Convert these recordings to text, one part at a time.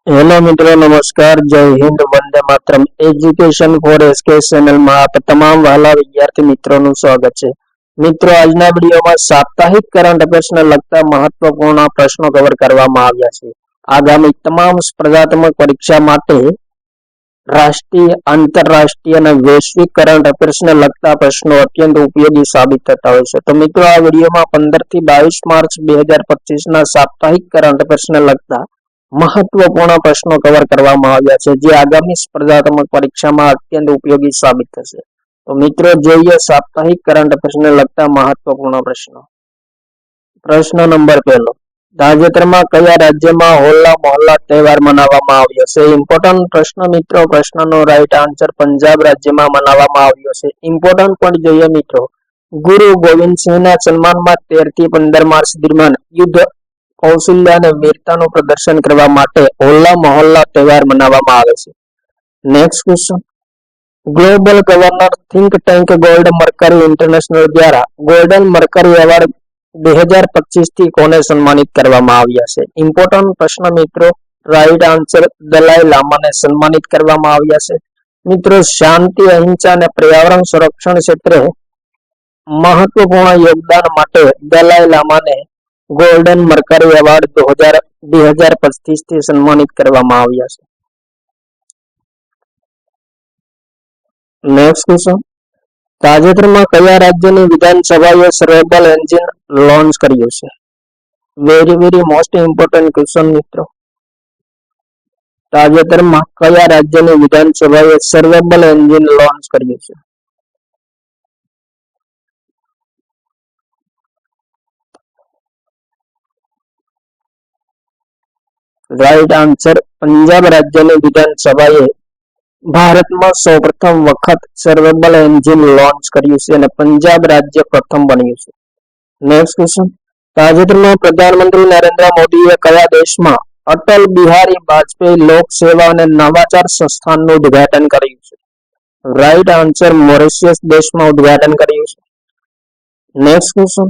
Hello મિત્રો, નમસ્કાર. જય Hind, Vande Mataram. Education four SK ચેનલમાં આપ તમામ વહાલા વિદ્યાર્થી મિત્રોનું સ્વાગત છે. મિત્રો, આજના વિડીયોમાં સાપ્તાહિક કરંટ અફેર્સને લગતા મહત્વપૂર્ણ પ્રશ્નો કવર કરવામાં આવ્યા છે. આગામી તમામ સ્પર્ધાત્મક પરીક્ષા માટે રાષ્ટ્રીય, આંતરરાષ્ટ્રીય અને વૈશ્વિક કરંટ અફેર્સને લગતા પ્રશ્નો અત્યંત ઉપયોગી સાબિત થતા હોય છે. તો મિત્રો, આ વિડીયોમાં 15 થી 22 માર્ચ 2025ના સાપ્તાહિક કરંટ અફેર્સને લગતા મહત્વપૂર્ણ પ્રશ્નો કવર કરવામાં આવ્યા છે, જે આગામી સ્પર્ધાત્મક પરીક્ષામાં અત્યંત ઉપયોગી સાબિત થશે. તો મિત્રો, જોઈએ સાપ્તાહિક કરંટ અફેર્સને લગતા મહત્વપૂર્ણ પ્રશ્નો. પ્રશ્ન નંબર 1. તાજેતરમાં કયા રાજ્યમાં હોલા મોહલ્લા તહેવાર મનાવવામાં આવ્યો છે? ઇમ્પોર્ટન્ટ પ્રશ્ન મિત્રો. પ્રશ્નનો રાઈટ આન્સર પંજાબ રાજ્યમાં મનાવવામાં આવ્યો છે. ઇમ્પોર્ટન્ટ પોઈન્ટ જોઈએ મિત્રો. ગુરુ ગોવિંદસિંહના સન્માનમાં 13 થી 15 માર્ચ દરમિયાન યુદ્ધ કૌશલ્ય અને વીરતાનું પ્રદર્શન કરવા માટે હોલા મોહલ્લા તહેવાર મનાવવામાં આવે છે. Next question. Global governor think tank Gold Mercury International દ્વારા ગોલ્ડન મર્કરી એવોર્ડ 2025 થી કોને સન્માનિત કરવામાં આવ્યા છે? ઇમ્પોર્ટન્ટ પ્રશ્ન મિત્રો. રાઈટ આન્સર દલાઈ લામાને સન્માનિત કરવામાં આવ્યા છે. મિત્રો, શાંતિ, અહિંસા અને પર્યાવરણ સંરક્ષણ ક્ષેત્રે મહત્વપૂર્ણ યોગદાન માટે દલાઈ લામાને ગોલ્ડન મર્કરી એવોર્ડ 2025 થી સન્માનિત કરવામાં આવ્યા છે. Next question. તાજેતરમાં કયા રાજ્યની વિધાનસભાએ સર્વેબલ એન્જિન લોન્ચ કર્યું છે? વેરી મોસ્ટ ઇમ્પોર્ટન્ટ ક્વેશ્ચન મિત્રો. તાજેતરમાં કયા રાજ્યની વિધાનસભાએ સર્વેબલ એન્જિન લોન્ચ કર્યું છે? રાઈટ આન્સર પંજાબ રાજ્યની વિધાનસભાએ ભારતમાં સૌપ્રથમ વખત સર્વેબલ એન્જિન લોન્ચ કર્યું છે અને પંજાબ રાજ્ય પ્રથમ બન્યું છે. Next question. તાજેતરમાં પ્રધાનમંત્રી નરેન્દ્ર મોદીએ કયા દેશમાં અટલ બિહારી વાજપેયી લોક સેવા અને નવાચાર સંસ્થાનનું ઉદ્ઘાટન કર્યું છે? રાઈટ આન્સર મોરિશિયસ દેશમાં ઉદ્ઘાટન કર્યું છે. Next question.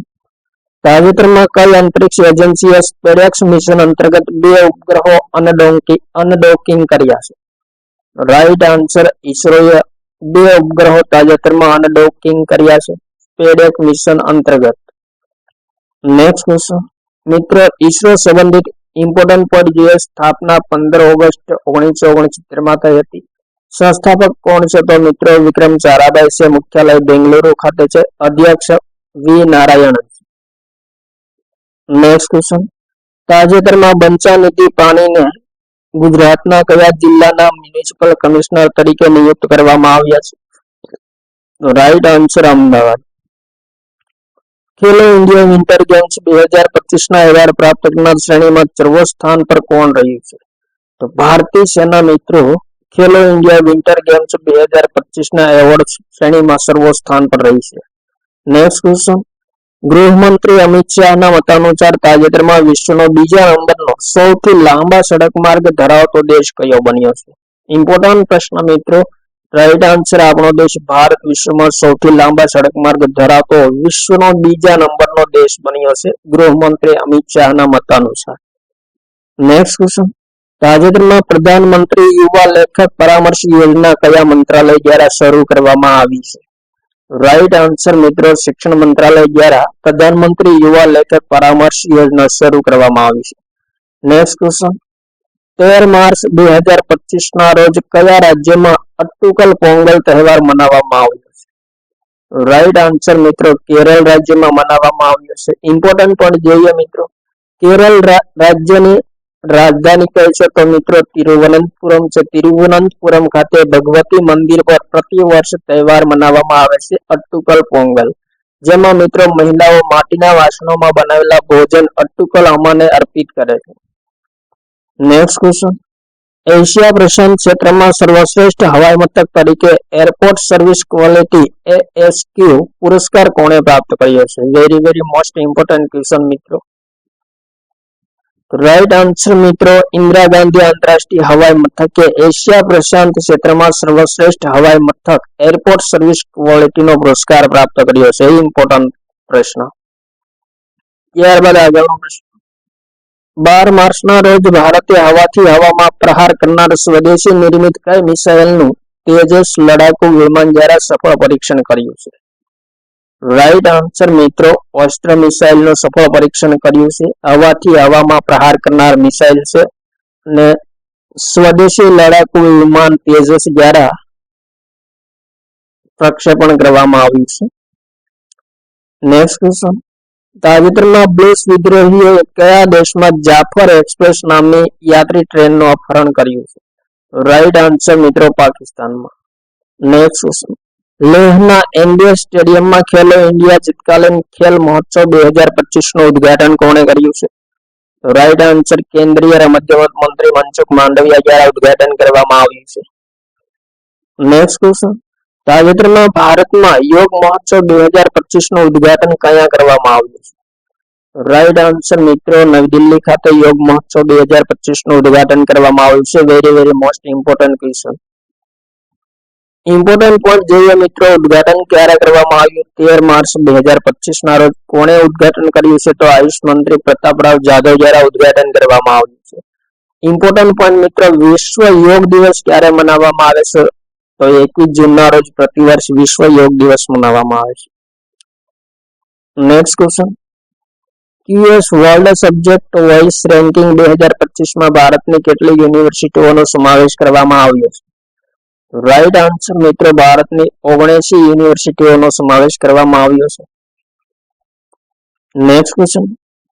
તાજેતરમાં કઈ અંતરિક્ષ એજન્સીએ સ્પેસએક્સ મિશન અંતર્ગત 2 ઉપગ્રહો અનડોકિંગ કર્યા છે? રાઈટ આન્સર ઈસરોએ 2 ઉપગ્રહો તાજેતરમાં અનડોકિંગ કર્યા છે સ્પેસએક્સ મિશન અંતર્ગત. Next question. મિત્રો, ઈસરો સંબંધિત ઇમ્પોર્ટન્ટ પોઈન્ટ જોઈએ. સ્થાપના 15 ઓગસ્ટ 1969 માં થઈ હતી. સંસ્થાપક કોણ છે? તો મિત્રો વિક્રમ સારાભાઈ છે. મુખ્યાલય બેંગલુરુ ખાતે છે. અધ્યક્ષ વી નારાયણન. Next question. તાજેતરમાં બંચા નિધિ પાણીને ગુજરાતના કયા જિલ્લાના મ્યુનિસિપલ કમિશનર તરીકે નિયુક્ત કરવામાં આવ્યા છે? Right answer Ahmedabad. Khelo India winter games 2025ના એવોર્ડ પ્રાપ્ત કરનાર શ્રેણીમાં સર્વોચ્ચ સ્થાન પર કોણ રહ્યું છે? તો ભારતીય સેના મિત્રો ખેલો ઇન્ડિયા વિન્ટર ગેમ્સ 2025ના એવોર્ડ શ્રેણીમાં સર્વોચ્ચ સ્થાન પર રહી છે. Next question. ગૃહમંત્રી અમિત શાહના મતાનુસાર તાજેતરમાં વિશ્વનો બીજા નંબરનો સૌથી લાંબા સડક માર્ગ ધરાવતો દેશ કયો બન્યો છે? ઇમ્પોર્ટન્ટ પ્રશ્ન મિત્રો. રાઈટ આન્સર આપણો દેશ ભારત વિશ્વમાં સૌથી લાંબા સડક માર્ગ ધરાવતો વિશ્વનો બીજા નંબરનો દેશ બન્યો છે ગૃહમંત્રી અમિત શાહના મતાનુસાર. Next question. તાજેતરમાં પ્રધાનમંત્રી યુવા લેખક પરામર્શ યોજના કયા મંત્રાલય દ્વારા શરૂ કરવામાં આવી છે? રાઈટ આન્સર મિત્રો શિક્ષણ મંત્રાલય દ્વારા પ્રધાનમંત્રી યુવા લેખક પરામર્શ યોજના શરૂ કરવામાં આવી છે. Next question. 13 માર્ચ 2025ના રોજ કયા રાજ્યમાં અટ્ટુકલ પોંગલ તહેવાર મનાવવામાં આવ્યો છે? રાઈટ આન્સર મિત્રો કેરળ રાજ્યમાં મનાવવામાં આવ્યો છે. ઇમ્પોર્ટન્ટ પોઈન્ટ જોઈએ મિત્રો. કેરળ રાજ્યની રાજધાની કઈ છે? તો મિત્રો તિરુવનંતપુરમ છે. તિરુવનંતપુરમ ખાતે ભગવતી મંદિર પર પ્રતિવર્ષ તહેવાર મનાવવામાં આવે છે અટ્ટુકલ પોંગલ, જેમાં મિત્રો મહિલાઓ માટીના વાસણોમાં બનાવેલા ભોજન અટ્ટુકલ અમ્માને અર્પિત કરે છે. Next question. એશિયા પ્રશાંત ક્ષેત્રમાં સર્વશ્રેષ્ઠ હવાઈ મથક તરીકે એરપોર્ટ સર્વિસ ક્વોલિટી ASQ પુરસ્કાર કોણે પ્રાપ્ત કર્યો છે? વેરી મોસ્ટ ઇમ્પોર્ટન્ટ ક્વેશ્ચન મિત્રો. રાઈટ આન્સર મિત્રો ઇન્દિરા ગાંધી આંતરરાષ્ટ્રીય હવાઈ મથકે એશિયા પ્રશાંત ક્ષેત્રમાં સર્વશ્રેષ્ઠ હવાઈ મથક એરપોર્ટ સર્વિસ ક્વોલિટીનો પુરસ્કાર પ્રાપ્ત કર્યો છે. ઇમ્પોર્ટન્ટ પ્રશ્ન. ત્યારબાદ આગળનો પ્રશ્ન. 12 માર્ચના રોજ ભારતે હવાથી હવામાં પ્રહાર કરનાર સ્વદેશી નિર્મિત કઈ મિસાઇલનું તેજસ લડાકુ વિમાન દ્વારા સફળ પરીક્ષણ કર્યું છે? રાઈટ આન્સર મિત્રો, ઓસ્ત્ર મિસાઇલનું સફળ પરીક્ષણ કર્યું છે. હવાથી હવામાં પ્રહાર કરનાર મિસાઇલ છે અને સ્વદેશી લડાકુ વિમાન તેજસ દ્વારા પ્રક્ષેપણ કરવામાં આવ્યું છે. નેક્સ્ટ ક્વેશ્ચન, તાજેતરમાં બ્લેસ વિદ્રોહીઓએ કયા દેશમાં જાફર એક્સપ્રેસ નામની યાત્રી ટ્રેનનું અપહરણ કર્યું છે? રાઈટ આન્સર મિત્રો, પાકિસ્તાનમાં. નેક્સ્ટ ક્વેશ્ચન, લેહના એનડીએ સ્ટેડિયમમાં ખેલો ઇન્ડિયા શીતકાલીન ખેલ મહોત્સવ 2025નું ઉદ્ઘાટન કોણે કર્યું છે? રાઈટ આન્સર, કેન્દ્રીય રમતગમત મંત્રી મનસુખ માંડવિયા દ્વારા ઉદ્ઘાટન કરવામાં આવ્યું છે. નેક્સ્ટ ક્વેશ્ચન, તાજેતરમાં ભારતમાં યોગ મહોત્સવ 2025નું ઉદ્ઘાટન ક્યાં કરવામાં આવ્યું છે? રાઈટ આન્સર મિત્રો, નવી દિલ્હી ખાતે યોગ મહોત્સવ 2025નું ઉદ્ઘાટન કરવામાં આવ્યું છે. Very most important question. Important point જોઈએ મિત્રો, ઉદ્ઘાટન ક્યારે કરવામાં આવ્યું? 13 માર્ચ 2025 ના રોજ. કોણે ઉદ્ઘાટન કર્યું છે? તો આયુષ મંત્રી પ્રતાપરાવ જાધવ દ્વારા ઉદ્ઘાટન કરવામાં આવ્યું છે. ઇમ્પોર્ટન્ટ પોઈન્ટ મિત્રો, વિશ્વ યોગ દિવસ ક્યારે મનાવવામાં આવે છે? તો 21 જૂનના રોજ પ્રતિવર્ષ વિશ્વ યોગ દિવસ મનાવવામાં આવે છે. Next question, QS world subject wise ranking 2025માં ભારતની કેટલી યુનિવર્સિટીઓનો સમાવેશ કરવામાં આવ્યો છે? રાઈટ આન્સર મિત્રો, ભારતની 79 યુનિવર્સિટીઓનો સમાવેશ કરવામાં આવ્યો છે. નેક્સ્ટ ક્વેશ્ચન,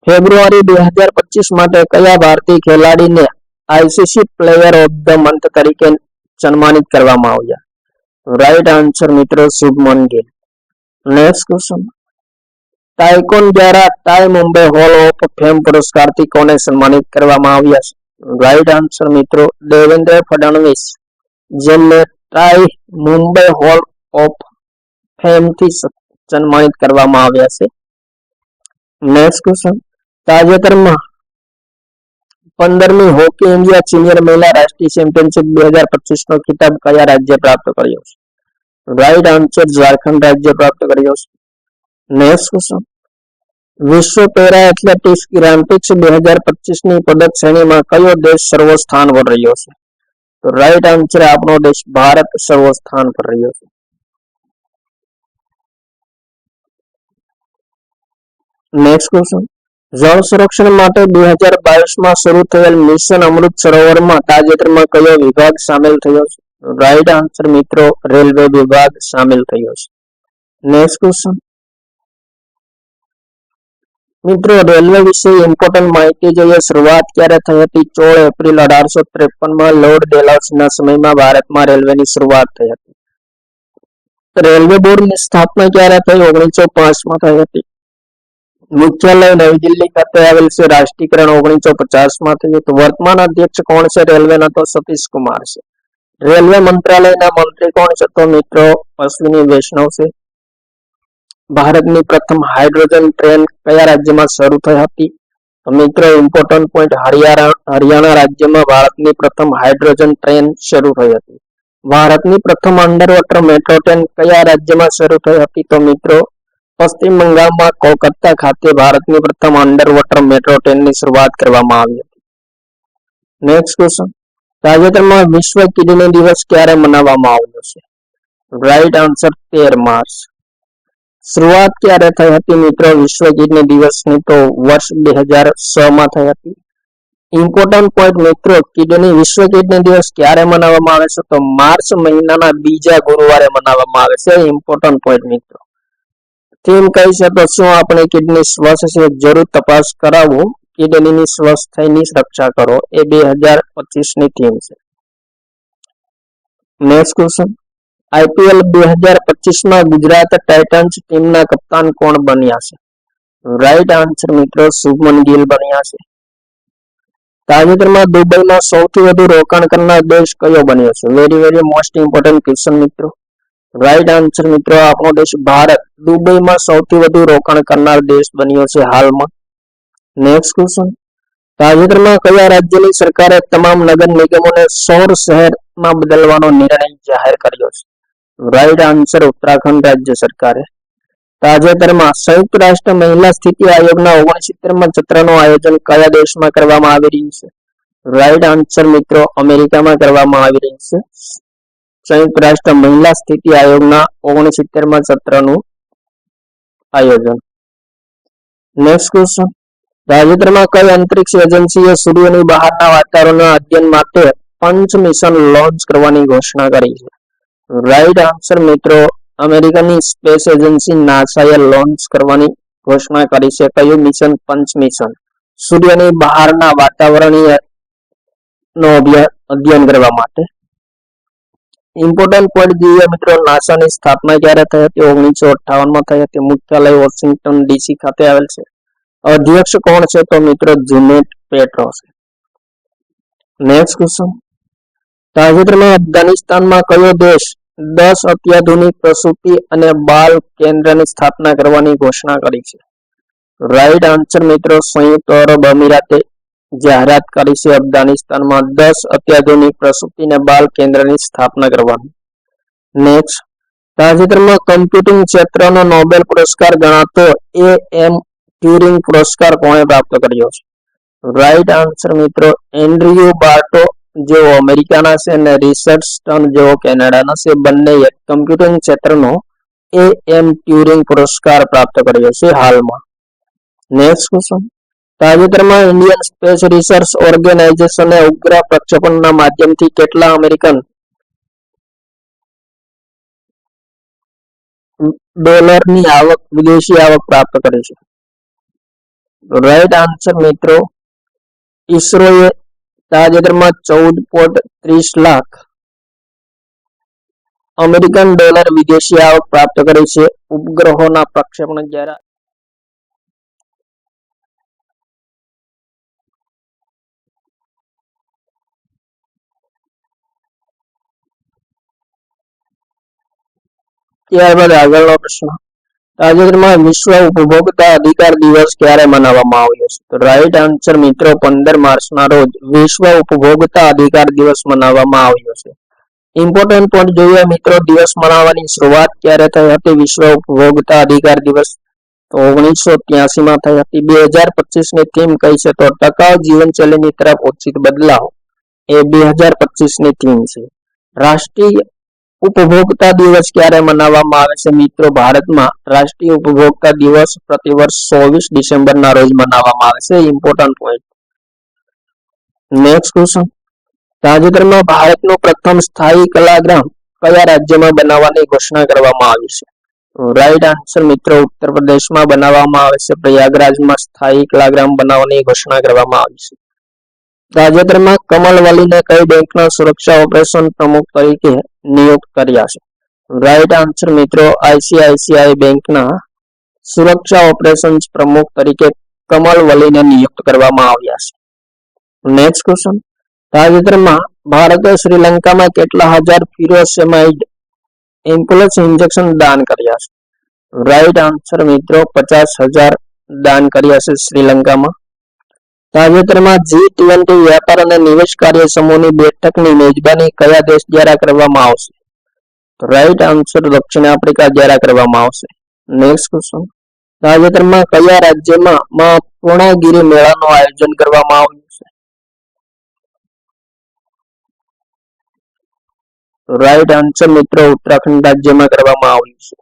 ફેબ્રુઆરી 2025 માટે કયા ભારતીય ખેલાડીને ICC player of the month તરીકે સન્માનિત કરવામાં આવ્યા? રાઈટ આન્સર મિત્રો, Shubman Gill. Next question, TiEcon દ્વારા TiE Mumbai hall of fame પુરસ્કારથી કોને સન્માનિત કરવામાં આવ્યા છે? રાઈટ આન્સર મિત્રો, દેવેન્દ્ર ફડણવીસ, જેમને ટાઈ મુંબઈ હોલ ઓફ ફેમથી સન્માનિત કરવામાં આવ્યા છે. નેક્સ્ટ ક્વેશ્ચન, તાજેતરમાં 15મી હોકી ઇન્ડિયા સિનિયર મહિલા રાષ્ટ્રીય ચેમ્પિયનશિપ 2025નો ખિતાબ કયા રાજ્ય પ્રાપ્ત કર્યો છે? રાઈટ આન્સર, ઝારખંડ રાજ્ય પ્રાપ્ત કર્યો છે. નેક્સ્ટ ક્વેશ્ચન, વિશ્વ પેરા એથ્લેટિક્સ ગ્રાન્ડ પ્રિક્સ 2025ની પદક શ્રેણીમાં કયો દેશ સર્વસ્થાન પર રહ્યો છે? તો રાઈટ આન્સર, આપણો દેશ ભારત સર્વસ્થાન પર રહ્યો છે. નેક્સ્ટ ક્વેશ્ચન, જળ સંરક્ષણ માટે 2022માં શરૂ થયેલ મિશન અમૃત સરોવરમાં તાજેતરમાં કયો વિભાગ સામેલ થયો છે? રાઈટ આન્સર મિત્રો, રેલવે વિભાગ સામેલ થયો છે. નેક્સ્ટ ક્વેશ્ચન, મિત્રો રેલવે વિશે ઇમ્પોર્ટન્ટ માહિતી જોઈએ. શરૂઆત ક્યારે થઈ હતી? 16 એપ્રિલ 1853માં લોર્ડ ડેલહાઉસીના સમયમાં ભારતમાં રેલવેની શરૂઆત થઈ હતી. રેલવે બોર્ડની સ્થાપના ક્યારે થઈ? 1905માં થઈ હતી. મુખ્યાલય નવી દિલ્હી ખાતે આવેલ છે. રાષ્ટ્રીયકરણ 1950માં થયું હતું. વર્તમાન અધ્યક્ષ કોણ છે રેલવેના? તો સતીશ કુમાર છે. રેલવે મંત્રાલયના મંત્રી કોણ છે? તો મિત્રો અશ્વિની વૈષ્ણવ છે. ભારતની પ્રથમ હાઇડ્રોજન ટ્રેન કયા રાજ્યમાં શરૂ થઈ હતી? તો મિત્રો ઇમ્પોર્ટન્ટ પોઈન્ટ, હરિયાણા રાજ્યમાં ભારતની પ્રથમ હાઇડ્રોજન ટ્રેન શરૂ થઈ હતી. ભારતની પ્રથમ અંડર વોટર મેટ્રો ટ્રેન કયા રાજ્યમાં શરૂ થઈ હતી? તો મિત્રો પશ્ચિમ બંગાળમાં કોલકાતા ખાતે ભારતની પ્રથમ અંડર વોટર મેટ્રો ટ્રેનની શરૂઆત કરવામાં આવી હતી. નેક્સ્ટ ક્વેશ્ચન, તાજેતરમાં વિશ્વ કિડની દિવસ ક્યારે મનાવવામાં આવ્યો છે? Right answer, 13 March. શરૂઆત ક્યારે થઈ હતી મિત્રો વિશ્વ કિડની દિવસની? તો વર્ષ 2006માં થઈ હતી. ઇમ્પોર્ટન્ટ પોઈન્ટ મિત્રો, વિશ્વ કિડની દિવસ ક્યારે મનાવવામાં આવે છે? તો માર્ચ મહિનાના બીજા ગુરુવારે મનાવવામાં આવે છે. ઇમ્પોર્ટન્ટ પોઈન્ટ મિત્રો. થીમ કઈ છે? તો શું આપણે કિડની સ્વસ્થ છે? જરૂર તપાસ કરાવો, કિડનીની સ્વસ્થતાની રક્ષા કરો. એ 2025ની થીમ છે. નેક્સ્ટ ક્વેશ્ચન, આઈપીએલ 2025માં ગુજરાત ટાઇટન્સ ટીમના કપ્તાન કોણ બન્યા છે? રાઈટ આન્સર મિત્રો, શુભમન ગિલ બન્યા છે. તાજેતરમાં દુબઈમાં સૌથી વધુ રોકાણ કરનાર દેશ કયો બન્યો છે? વેરી મોસ્ટ ઇમ્પોર્ટન્ટ ક્વેશ્ચન મિત્રો. રાઈટ આન્સર મિત્રો, આપણો દેશ ભારત દુબઈમાં સૌથી વધુ રોકાણ કરનાર દેશ બન્યો છે હાલમાં. નેક્સ્ટ ક્વેશ્ચન, તાજેતરમાં કયા રાજ્યની સરકારે તમામ નગર નિગમોને સૌર શહેરમાં બદલવાનો નિર્ણય જાહેર કર્યો છે? રાઈટ આન્સર, ઉત્તરાખંડ રાજ્ય સરકારે. તાજેતરમાં સંયુક્ત રાષ્ટ્ર મહિલા સ્થિતિ આયોગના 69માં સત્રનું આયોજન કયા દેશમાં કરવામાં આવી રહ્યું છે? રાઈટ આન્સર મિત્રો અમેરિકામાં કરવામાં આવી રહ્યું છે. સંયુક્ત રાષ્ટ્ર મહિલા સ્થિતિ આયોગના 69માં સત્રનું આયોજન. નેક્સ્ટ ક્વેશ્ચન, તાજેતરમાં કઈ અંતરિક્ષ એજન્સીએ સૂર્યની બહારના વાતાવરણના અધ્યયન માટે પંચ મિશન લોન્ચ કરવાની ઘોષણા કરી છે? રાઈટ આન્સર મિત્રો અમેરિકાની સ્પેસ એજન્સી નાસાએ લોન્ચ કરવાની ઘોષણા કરી છે. કયું મિશન? પંચ મિશન. સૂર્યની બહારના વાતાવરણીય નો અધ્યયન કરવા માટે. ઇમ્પોર્ટન્ટ પોઈન્ટ જોઈએ મિત્રો, નાસાની સ્થાપના ક્યારે થઈ હતી? 1958માં થઈ હતી. મુખ્યાલય વોશિંગ્ટન ડીસી ખાતે આવેલ છે. અધ્યક્ષ કોણ છે? તો મિત્રો જુનેટ પેટ્રો છે. નેક્સ્ટ ક્વેશ્ચન, તાજેતરમાં અફઘાનિસ્તાનમાં કયો દેશ 10 અત્યાધુનિક પ્રસૂતિ અને બાલ કેન્દ્રની સ્થાપના કરવાની ઘોષણા કરી છે? રાઈટ આન્સર મિત્રો સંયુક્ત અરબ અમીરાતે જાહેરાત કરી છે અફઘાનિસ્તાનમાં 10 અત્યાધુનિક પ્રસૂતિ અને બાલ કેન્દ્રની સ્થાપના કરવાની. નેક્સ્ટ, તાજેતરમાં કમ્પ્યુટિંગ ક્ષેત્રનો નોબેલ પુરસ્કાર ગણાતો A.M. ટ્યુરિંગ પુરસ્કાર કોણે પ્રાપ્ત કર્યો છે? રાઈટ આન્સર મિત્રો એન્ડ્રયુ બાર્ટો જેઓ અમેરિકાના છે અને રિચર્ડ સ્ટર્ન જેઓ કેનેડાના છે. બંનેએ કમ્પ્યુટિંગ ક્ષેત્રનો A.M. ટ્યુરિંગ પુરસ્કાર પ્રાપ્ત કર્યો છે હાલમાં. નેક્સ્ટ ક્વેશ્ચન, તાજેતરમાં ઇન્ડિયન સ્પેસ રિસર્ચ ઓર્ગેનાઇઝેશને ઉપગ્રહ પ્રક્ષેપણના માધ્યમથી કેટલા અમેરિકન ડોલરની આવક, વિદેશી આવક પ્રાપ્ત કરી છે? રાઈટ આન્સર મિત્રો ઈસરોએ તાજેતરમાં 14.30 લાખ અમેરિકન ડોલર વિદેશી આવક પ્રાપ્ત કરી છે ઉપગ્રહોના પ્રક્ષેપણ દ્વારા. ત્યારબાદ આગળનો પ્રશ્ન, તાજેતરમાં વિશ્વ ઉપભોક્તા અધિકાર દિવસ ક્યારે મનાવવામાં આવ્યો છે? તો રાઈટ આન્સર મિત્રો 15 માર્ચના રોજ વિશ્વ ઉપભોક્તા અધિકાર દિવસ મનાવવામાં આવ્યો છે. ઇમ્પોર્ટન્ટ પોઈન્ટ જોઈએ મિત્રો, દિવસ મનાવવાની શરૂઆત ક્યારે થઈ હતી? વિશ્વ ઉપભોક્તા અધિકાર દિવસ તો 1983માં થઈ હતી. 2025 ની થીમ કઈ છે? તો ટકાઉ જીવનશૈલીની તરફ ઉચિત બદલાવ એ 2025 ની થીમ છે. રાષ્ટ્રીય ઉપભોક્તા દિવસ ક્યારે મનાવવામાં આવે છે? મિત્રો ભારતમાં રાષ્ટ્રીય ઉપભોક્તા દિવસ પ્રતિવર્ષ 24 ડિસેમ્બરના રોજ મનાવવામાં આવે છે. Important point. નેક્સ્ટ ક્વેશ્ચન, તાજેતરમાં ભારતનું પ્રથમ સ્થાયી કલાગ્રામ કયા રાજ્યમાં બનાવવાની ઘોષણા કરવામાં આવી છે? રાઈટ આન્સર મિત્રો ઉત્તર પ્રદેશમાં બનાવવામાં આવે છે. પ્રયાગરાજમાં સ્થાયી કલાગ્રામ બનાવવાની ઘોષણા કરવામાં આવી છે. તાજેતરમાં કમલવલીને કઈ બેંકના સુરક્ષા ઓપરેશન પ્રમુખ તરીકે નિયુક્ત કર્યા છે? રાઈટ આન્સર મિત્રો ICICI બેંકના સુરક્ષા ઓપરેશન્સ પ્રમુખ તરીકે કમલવલીને નિયુક્ત કરવામાં આવ્યા છે. નેક્સ્ટ ક્વેશ્ચન, તાજેતરમાં ભારતે શ્રીલંકામાં કેટલા હજાર ફ્યુરોસેમાઇડ ઇમ્પલ્સ ઇન્જેક્શન દાન કર્યા છે? રાઈટ આન્સર મિત્રો 50,000 દાન કર્યા છે શ્રીલંકામાં. તાજેતરમાં G20 વ્યાપાર અને નિવેશ કાર્ય સમૂહની બેઠકની મેજબાની કયા દેશ દ્વારા કરવામાં આવશે? રાઈટ આન્સર દક્ષિણ આફ્રિકા દ્વારા કરવામાં આવશે. નેક્સ્ટ ક્વેશ્ચન, તાજેતરમાં કયા રાજ્યમાં પૂર્ણાગિરી મેળાનું આયોજન કરવામાં આવ્યું છે? રાઈટ આન્સર મિત્રો ઉત્તરાખંડ રાજ્યમાં કરવામાં આવ્યું છે.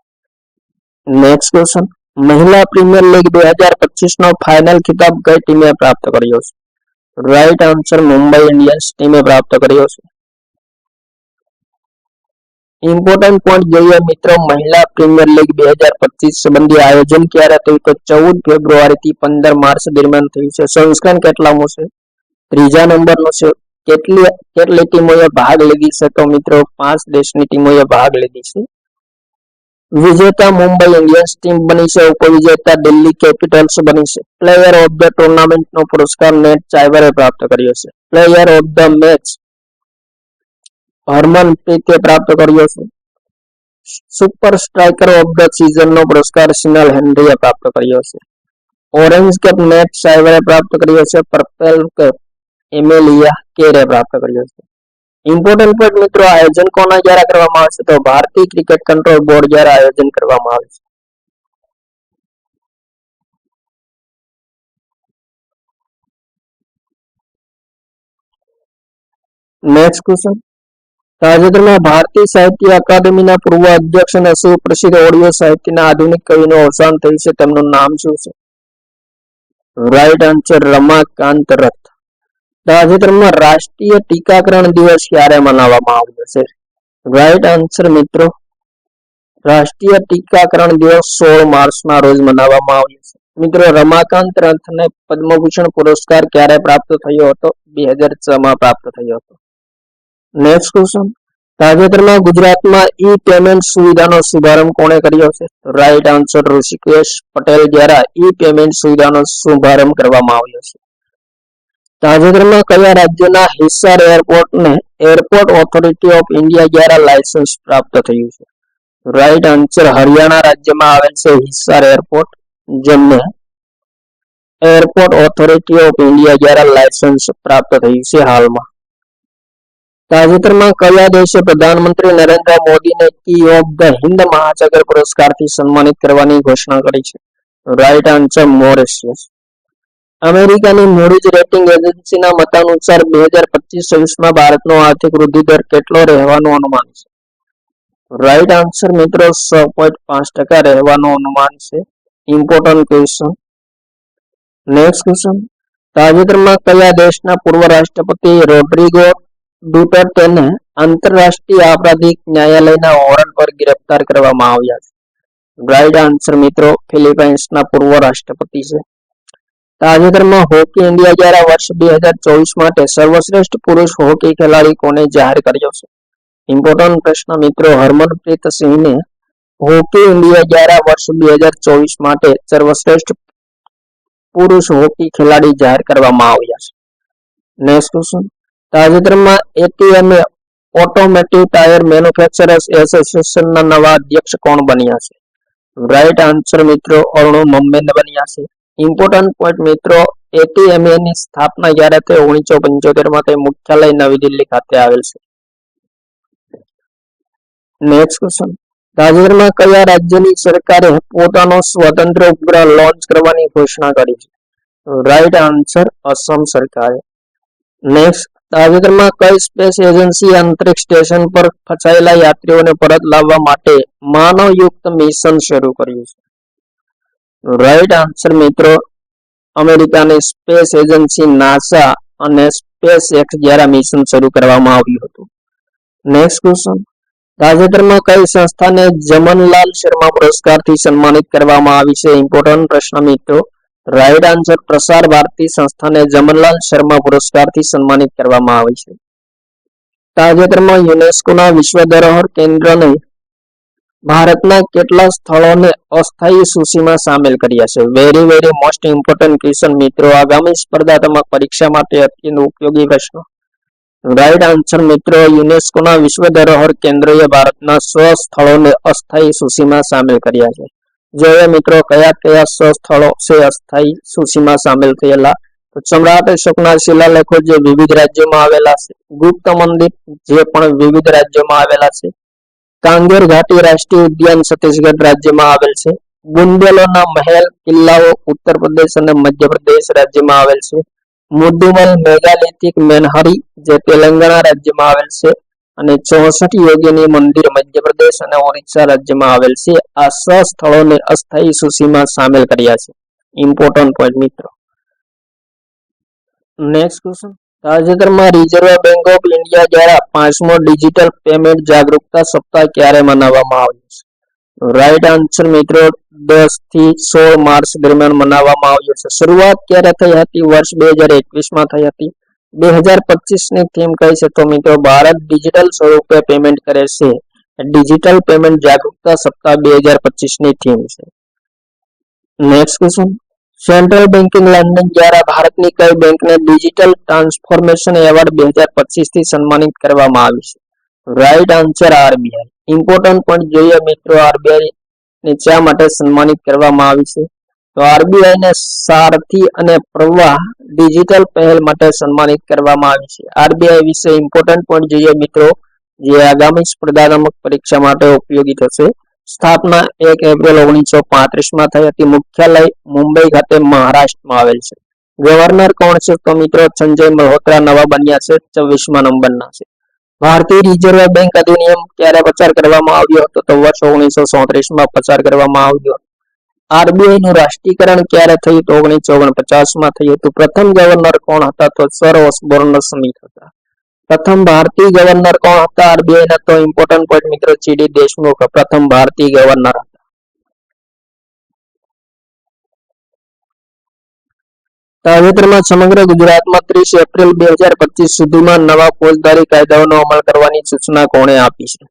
નેક્સ્ટ ક્વેશ્ચન, મહિલા પ્રીમિયર લીગ 2025 નો ફાઇનલ ખિતાબ કઈ ટીમે પ્રાપ્ત કર્યો છે? રાઈટ આન્સર મુંબઈ ઇન્ડિયન્સ ટીમે પ્રાપ્ત કર્યો છે. ઇમ્પોર્ટન્ટ પોઈન્ટ જોઈએ મિત્રો, મહિલા પ્રીમિયર લીગ 2025 સંબંધી આયોજન ક્યારે થયું? તો 14 ફેબ્રુઆરી થી 15 માર્ચ દરમિયાન થયું છે. સંસ્કરણ કેટલામું છે? 3જા નંબરનું છે. કેટલી ટીમોએ ભાગ લીધી છે? તો મિત્રો 5 દેશની ટીમોએ ભાગ લીધી છે. વિજેતા મુંબઈ ઇન્ડિયન્સ ટીમ બની છે. ઉપવિજેતા દિલ્હી કેપિટલ્સ બની છે. પ્લેયર ઓફ ધ ટુર્નામેન્ટનો પુરસ્કાર નેટ ચાઈવરે પ્રાપ્ત કર્યો છે. પ્લેયર ઓફ ધ મેચ હરમનપ્રીતે પ્રાપ્ત કર્યો છે. સુપર સ્ટ્રાઇકર ઓફ ધ સિઝનનો પુરસ્કાર સિનલ હેનરીએ પ્રાપ્ત કર્યો છે. ઓરેન્જ કેપ નેટ ચાઈવરે પ્રાપ્ત કર્યો છે. પર્પલ કેપ એમેલિયા કેરે પ્રાપ્ત કર્યો છે. ઇમ્પોર્ટન્ટ પોઈન્ટ મિત્રો, આયોજન કોના દ્વારા કરવામાં આવે છે? તો ભારતીય ક્રિકેટ કંટ્રોલ બોર્ડ દ્વારા આયોજન કરવામાં આવે છે. નેક્સ્ટ ક્વેશ્ચન, તાજેતરમાં ભારતીય સાહિત્ય અકાદમીના પૂર્વ અધ્યક્ષ અને સુપ્રસિદ્ધ ઓડિયો સાહિત્યના આધુનિક કવિનું અવસાન થયું છે, તેમનું નામ શું છે? રાઈટ આન્સર રમાકાંત રથ. તાજેતરમાં રાષ્ટ્રીય ટીકાકરણ દિવસ ક્યારે મનાવવામાં આવ્યો છે? રાઈટ આન્સર મિત્રો રાષ્ટ્રીય ટીકાકરણ દિવસ 16 માર્ચના રોજ મનાવવામાં આવ્યો છે. મિત્રો રમાકાંત રથને પદ્મભૂષણ પુરસ્કાર ક્યારે પ્રાપ્ત થયો હતો? 2006માં પ્રાપ્ત થયો હતો. નેક્સ્ટ ક્વેશ્ચન, તાજેતરમાં ગુજરાતમાં ઈ પેમેન્ટ સુવિધાનો શુભારંભ કોણે કર્યો છે? રાઈટ આન્સર ઋષિકેશ પટેલ દ્વારા ઈ પેમેન્ટ સુવિધાનો શુભારંભ કરવામાં આવ્યો છે. તાજેતરમાં કયા રાજ્યના હિસાર એરપોર્ટને એરપોર્ટ ઓથોરિટી ઓફ ઇન્ડિયા દ્વારા લાયસન્સ પ્રાપ્ત થયું છે? રાઈટ આન્સર હરિયાણા રાજ્યમાં આવેલ છે હિસાર એરપોર્ટ, જેમને એરપોર્ટ ઓથોરિટી ઓફ ઇન્ડિયા દ્વારા લાયસન્સ પ્રાપ્ત થયું છે હાલમાં. તાજેતરમાં કયા દેશે પ્રધાનમંત્રી નરેન્દ્ર મોદીને કી ઓફ ધ હિન્દ મહાસાગર પુરસ્કારથી સન્માનિત કરવાની ઘોષણા કરી છે? Right answer Mauritius. અમેરિકાની મૂડીઝ રેટિંગ એજન્સીના મતાનુસાર 2025-26માં ભારતનો આર્થિક વૃદ્ધિ દર કેટલો રહેવાનું અનુમાન છે? રાઈટ આન્સર મિત્રો 6.5% રહેવાનું અનુમાન છે. Important question. નેક્સ્ટ ક્વેશ્ચન, તાજેતરમાં કયા દેશના પૂર્વ રાષ્ટ્રપતિ રોડ્રિગો ડુટર્ટેને આંતરરાષ્ટ્રીય આપરાધિક ન્યાયાલયના વોરંટ પર ગ્રેપ્તાર કરવામાં આવ્યા છે? રાઈટ આન્સર મિત્રો ફિલિપાઇન્સના પૂર્વ રાષ્ટ્રપતિ છે. તાજેતરમાં હોકી ઇન્ડિયા દ્વારા વર્ષ 2024 માટે સર્વશ્રેષ્ઠ પુરુષ હોકી ખેલાડી કોને જાહેર કર્યો છે? ઇમ્પોર્ટન્ટ પ્રશ્ન મિત્રો હરમનપ્રીત સિંહને હોકી ઇન્ડિયા દ્વારા વર્ષ 2024 માટે સર્વશ્રેષ્ઠ પુરુષ હોકી ખેલાડી જાહેર કરવામાં આવ્યા છે. નેક્સ્ટ ક્વેશ્ચન, તાજેતરમાં એટીએમએ ઓટોમોટિવ ટાયર મેન્યુફેક્ચરર્સ એસોસિએશનના નવા અધ્યક્ષ કોણ બન્યા છે? રાઈટ આન્સર મિત્રો અરુણ મમ્મેન બન્યા છે. ઇમ્પોર્ટન્ટ પોઈન્ટ મિત્રો એટીએમએ ની સ્થાપના જ્યારે તે 1975માં તે મુખ્યાલય નવી દિલ્હી ખાતે આવેલ છે. નેક્સ્ટ ક્વેશ્ચન, તાજેતરમાં કયા રાજ્યની સરકારે પોતાનો સ્વતંત્ર ઉપગ્રહ લોન્ચ કરવાની ઘોષણા કરી છે? રાઈટ આન્સર અસમ સરકારે. નેક્સ્ટ, તાજેતરમાં કઈ સ્પેસ એજન્સી અંતરિક્ષ સ્ટેશન પર ફસાયેલા યાત્રીઓને પરત લાવવા માટે માનવયુક્ત મિશન શરૂ કર્યું છે? રાઈટ આન્સર મિત્રો અમેરિકાની સ્પેસ એજન્સી નાસા અને સ્પેસ એક્સ દ્વારા મિશન શરૂ કરવામાં આવ્યું હતું. નેક્સ્ટ ક્વેશ્ચન, તાજેતરમાં કઈ સંસ્થાને જમનલાલ શર્મા પુરસ્કારથી સન્માનિત કરવામાં આવી છે? ઇમ્પોર્ટન્ટ પ્રશ્ન મિત્રો રાઈટ આન્સર પ્રસાર ભારતી સંસ્થાને જમનલાલ શર્મા પુરસ્કારથી સન્માનિત કરવામાં આવી છે. તાજેતરમાં યુનેસ્કોના વિશ્વ ધરોહર કેન્દ્રને ભારતના કેટલા સ્થળોને અસ્થાયી સૂચિમાં સામેલ કર્યા છે? વેરી મોસ્ટ ઇમ્પોર્ટન્ટ ક્વેશ્ચન મિત્રો આગામી સ્પર્ધાત્મક પરીક્ષા માટે અત્યંત ઉપયોગી પ્રશ્ન. રાઈટ આન્સર મિત્રો યુનેસ્કોના વિશ્વ ધરોહર કેન્દ્રએ ભારતના 100 સ્થળોને અસ્થાયી સૂચિમાં સામેલ કર્યા છે. જોઈએ મિત્રો કયા 100 સ્થળો છે અસ્થાયી સૂચિમાં સામેલ થયેલા. તો સમ્રાટ અશોકના શિલાલેખો જે વિવિધ રાજ્યોમાં આવેલા છે, ગુપ્ત મંદિર જે પણ વિવિધ રાજ્યોમાં આવેલા છે, કાંગેર ઘાટી રાષ્ટ્રીય ઉદ્યાન છત્તીસગઢ રાજ્યમાં આવેલ છે, બુંદેલોના મહેલ કિલ્લાઓ ઉત્તર પ્રદેશ અને મધ્યપ્રદેશ રાજ્યમાં આવેલ છે, મુદ્દુમલ મેગાલિથિક મેનહરી જે તેલંગાણા રાજ્યમાં આવેલ છે, અને 64 યોગીની મંદિર મધ્યપ્રદેશ અને ઓરિસ્સા રાજ્યમાં આવેલ છે. આ 6 સ્થળોને અસ્થાયી સૂચિમાં સામેલ કર્યા છે. ઇમ્પોર્ટન્ટ પોઈન્ટ મિત્રો. નેક્સ્ટ ક્વેશ્ચન, તાજેતરમાં રિઝર્વ બેંક ઓફ ઇન્ડિયા દ્વારા 5મો ડિજિટલ પેમેન્ટ જાગૃતતા સપ્તાહ ક્યારે મનાવવામાં આવ્યો છે? રાઈટ આન્સર મિત્રો 10 થી 16 માર્ચ દરમિયાન મનાવવામાં આવ્યો છે. શરૂઆત ક્યારે થઈ હતી? વર્ષ 2021માં થઈ હતી. 2025 ની થીમ કઈ છે? તો મિત્રો ભારત ડિજિટલ સ્વરૂપે પેમેન્ટ કરે છે. ડિજિટલ પેમેન્ટ જાગૃતતા સપ્તાહ 2025 ની થીમ છે. Next question, central banking landing દ્વારા ભારતની કઈ બેંકને ડિજિટલ ટ્રાન્સફોર્મેશન એવોર્ડ 2025 થી સન્માનિત કરવામાં આવી છે? Right answer RBI. Important point જોઈએ મિત્રો આરબીઆઈ ને શા માટે સન્માનિત કરવામાં આવી છે? તો આરબીઆઈ ને સારથી અને પ્રવાહ ડિજિટલ પહેલ માટે સન્માનિત કરવામાં આવી છે. આરબીઆઈ વિશે ઇમ્પોર્ટન્ટ પોઈન્ટ જોઈએ મિત્રો જે આગામી સ્પર્ધાત્મક પરીક્ષા માટે ઉપયોગી થશે. સ્થાપના 1 એપ્રિલ 1935માં થઈ હતી. મુખ્યાલય મુંબઈ ખાતે મહારાષ્ટ્રમાં આવેલ છે. ગવર્નર કોણ છે? તો મિત્રો સંજય મલ્હોત્રા નવા બન્યા છે, 24મા નંબરના છે. ભારતીય રિઝર્વ બેંક અધિનિયમ ક્યારે પસાર કરવામાં આવ્યો હતો? તો વર્ષ 1937માં પસાર કરવામાં આવ્યો. આરબીઆઈ નું રાષ્ટ્રીયકરણ ક્યારે થયું? તો 1949માં થયું હતું. પ્રથમ ગવર્નર કોણ હતા? તો સર ઓસબોર્ન સ્મિથ હતા. પ્રથમ ભારતીય ગવર્નર કોણ હતા આરબીઆઈ ના? તો ઇમ્પોર્ટન્ટ પોઈન્ટ મિત્રો જી.ડી. દેશમુખ પ્રથમ ભારતીય ગવર્નર હતા. તાજેતરમાં સમગ્ર ગુજરાતમાં 30 એપ્રિલ 2025 સુધીમાં નવા ફોજદારી કાયદાઓનો અમલ કરવાની સૂચના કોણે આપી છે?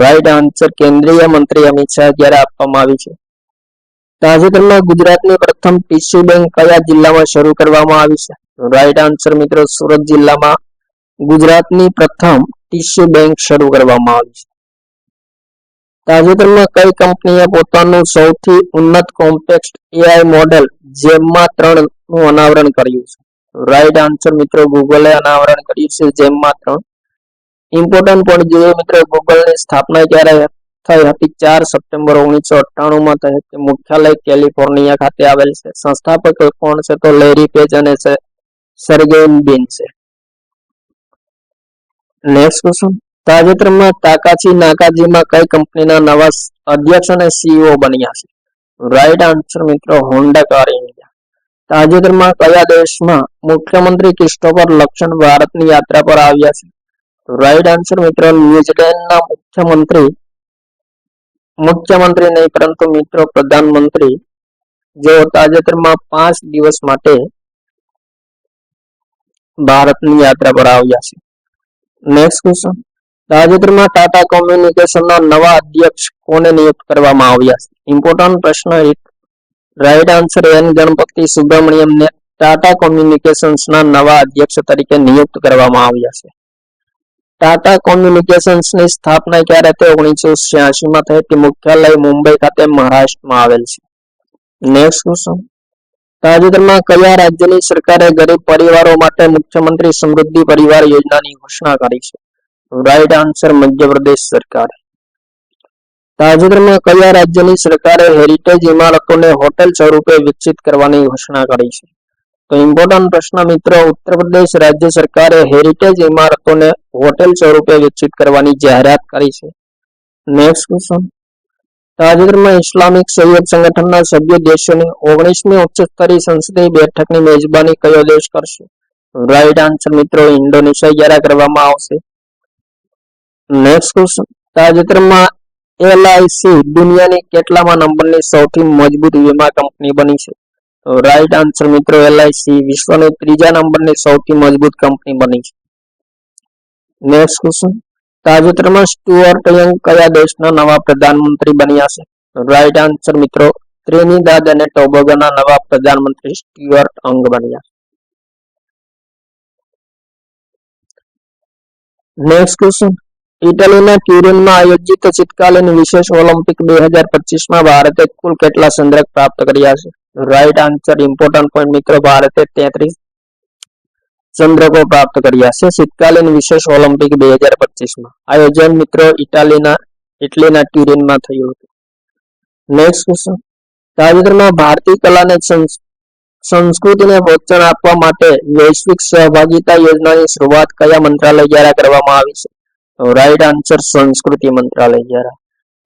રાઈટ આન્સર કેન્દ્રીય મંત્રી અમિત શાહ દ્વારા આપવામાં આવી છે. તાજેતરમાં ગુજરાતની પ્રથમ ટીસ્યુ બેંક કયા જિલ્લામાં શરૂ કરવામાં આવી છે? રાઈટ આન્સર મિત્રો સુરત જિલ્લામાં ગુજરાતની પ્રથમ ટીસ્યુ બેંક શરૂ કરવામાં આવી છે. તાજેતરમાં કઈ કંપનીએ પોતાનું સૌથી ઉન્નત કોમ્પેક્ટ એઆઈ મોડેલ જેમમાં 3 નું અનાવરણ કર્યું છે? રાઈટ આન્સર મિત્રો ગૂગલે અનાવરણ કર્યું છે જેમમાં 3. ઇમ્પોર્ટન્ટ પોઈન્ટ જોઈએ મિત્રો, ગૂગલની સ્થાપના ક્યારે થઈ હતી? 4 સપ્ટેમ્બર 1998માં થઈ હતી. મુખ્યાલય કેલિફોર્નિયા ખાતે આવેલ છે. સંસ્થાપક કોણ છે? તો લેરી પેજ અને સર્ગેય બિન છે. નેક્સ્ટ ક્વેશ્ચન, તાજેતરમાં તાકાચી નાકાજીમાં કઈ કંપનીના નવા અધ્યક્ષ અને સીઈઓ બન્યા છે? રાઈટ આન્સર મિત્રો હોન્ડા કાર ઇન્ડિયા. તાજેતરમાં કયા દેશમાં મુખ્યમંત્રી ક્રિસ્ટોફર લક્સન ભારતની યાત્રા પર આવ્યા છે? રાઈટ આન્સર મિત્રો ન્યુઝીલેન્ડના મુખ્યમંત્રી નહીં પરંતુ મિત્રો પ્રધાનમંત્રી જો તાજેતરમાં 5 દિવસ માટે ભારતની યાત્રા પર આવ્યા છે. નેક્સ્ટ ક્વેશ્ચન, તાજેતરમાં ટાટા કોમ્યુનિકેશનના નવા અધ્યક્ષ કોને નિયુક્ત કરવામાં આવ્યા છે? ઇમ્પોર્ટન્ટ પ્રશ્ન. રાઈટ આન્સર એન ગણપતિ સુબ્રમણ્યમને ટાટા કોમ્યુનિકેશન્સના નવા અધ્યક્ષ તરીકે નિયુક્ત કરવામાં આવ્યા છે. ટાટા કોમ્યુનિકેશન્સની સ્થાપના ક્યારે થઈ? 1986માં થઈ હતી. મુખ્યાલય મુંબઈ ખાતે મહારાષ્ટ્રમાં આવેલ છે. નેક્સ્ટ ક્વેશ્ચન, તાજેતરમાં કયા રાજ્યની સરકારે ગરીબ પરિવારો માટે મુખ્યમંત્રી સમૃદ્ધિ પરિવાર યોજનાની ઘોષણા કરી છે? રાઈટ આન્સર મધ્યપ્રદેશ સરકાર. તાજેતરમાં કયા રાજ્યની સરકારે હેરિટેજ ઇમારતોને હોટેલ સ્વરૂપે વિકસિત કરવાની ઘોષણા કરી છે? તો ઇમ્પોર્ટન્ટ પ્રશ્ન મિત્રો, ઉત્તર પ્રદેશ રાજ્ય સરકારે હેરિટેજ ઇમારતોને હોટેલ સ્વરૂપે વિકસિત કરવાની જાહેરાત કરી છે. નેક્સ્ટ ક્વેશ્ચન, તાજેતરમાં ઇસ્લામિક સહયોગ સંગઠનના સભ્ય દેશોની 19મી ઉચ્ચ સ્તરીય સંસદીય બેઠકની મેજબાની કયો દેશ કરશે? રાઈટ આન્સર મિત્રો ઇન્ડોનેશિયા દ્વારા કરવામાં આવશે. નેક્સ્ટ ક્વેશ્ચન, તાજેતરમાં એલઆઈસી દુનિયાની કેટલામાં નંબરની સૌથી મજબૂત વીમા કંપની બની છે? રાઈટ આન્સર મિત્રો એલઆઈસી વિશ્વની 3જા નંબરની સૌથી મજબૂત કંપની બની છે. નેક્સ્ટ ક્વેશ્ચન, તાજેતરમાં સ્ટુઅર્ટ યંગ કયા દેશના નવા પ્રધાનમંત્રી બન્યા છે? રાઈટ આન્સર મિત્રો ત્રિનિદાદ અને ટોબેગોના નવા પ્રધાનમંત્રી સ્ટુઅર્ટ યંગ બન્યા. નેક્સ્ટ ક્વેશ્ચન, ઇટાલીના ટ્યુરિનમાં આયોજિત શીતકાલીન વિશેષ ઓલિમ્પિક 2025માં ભારતે કુલ કેટલા ચંદ્રક પ્રાપ્ત કર્યા છે? રાઈટ આન્સર ઇમ્પોર્ટન્ટ પોઈન્ટ મિત્રો ભારતે 33 ચંદ્રકો પ્રાપ્ત કર્યા છે શીતકાલીન વિશેષ ઓલિમ્પિક 2025માં. આયોજન મિત્રો ઇટલીના ટ્યુરિનમાં થયું હતું. નેક્સ્ટ ક્વેશ્ચન, તાજેતરમાં ભારતીય કલાને સંસ્કૃતિને પ્રોત્સાહન આપવા માટે વૈશ્વિક સહભાગિતા યોજનાની શરૂઆત કયા મંત્રાલય દ્વારા કરવામાં આવી છે? રાઈટ આન્સર સંસ્કૃતિ મંત્રાલય દ્વારા.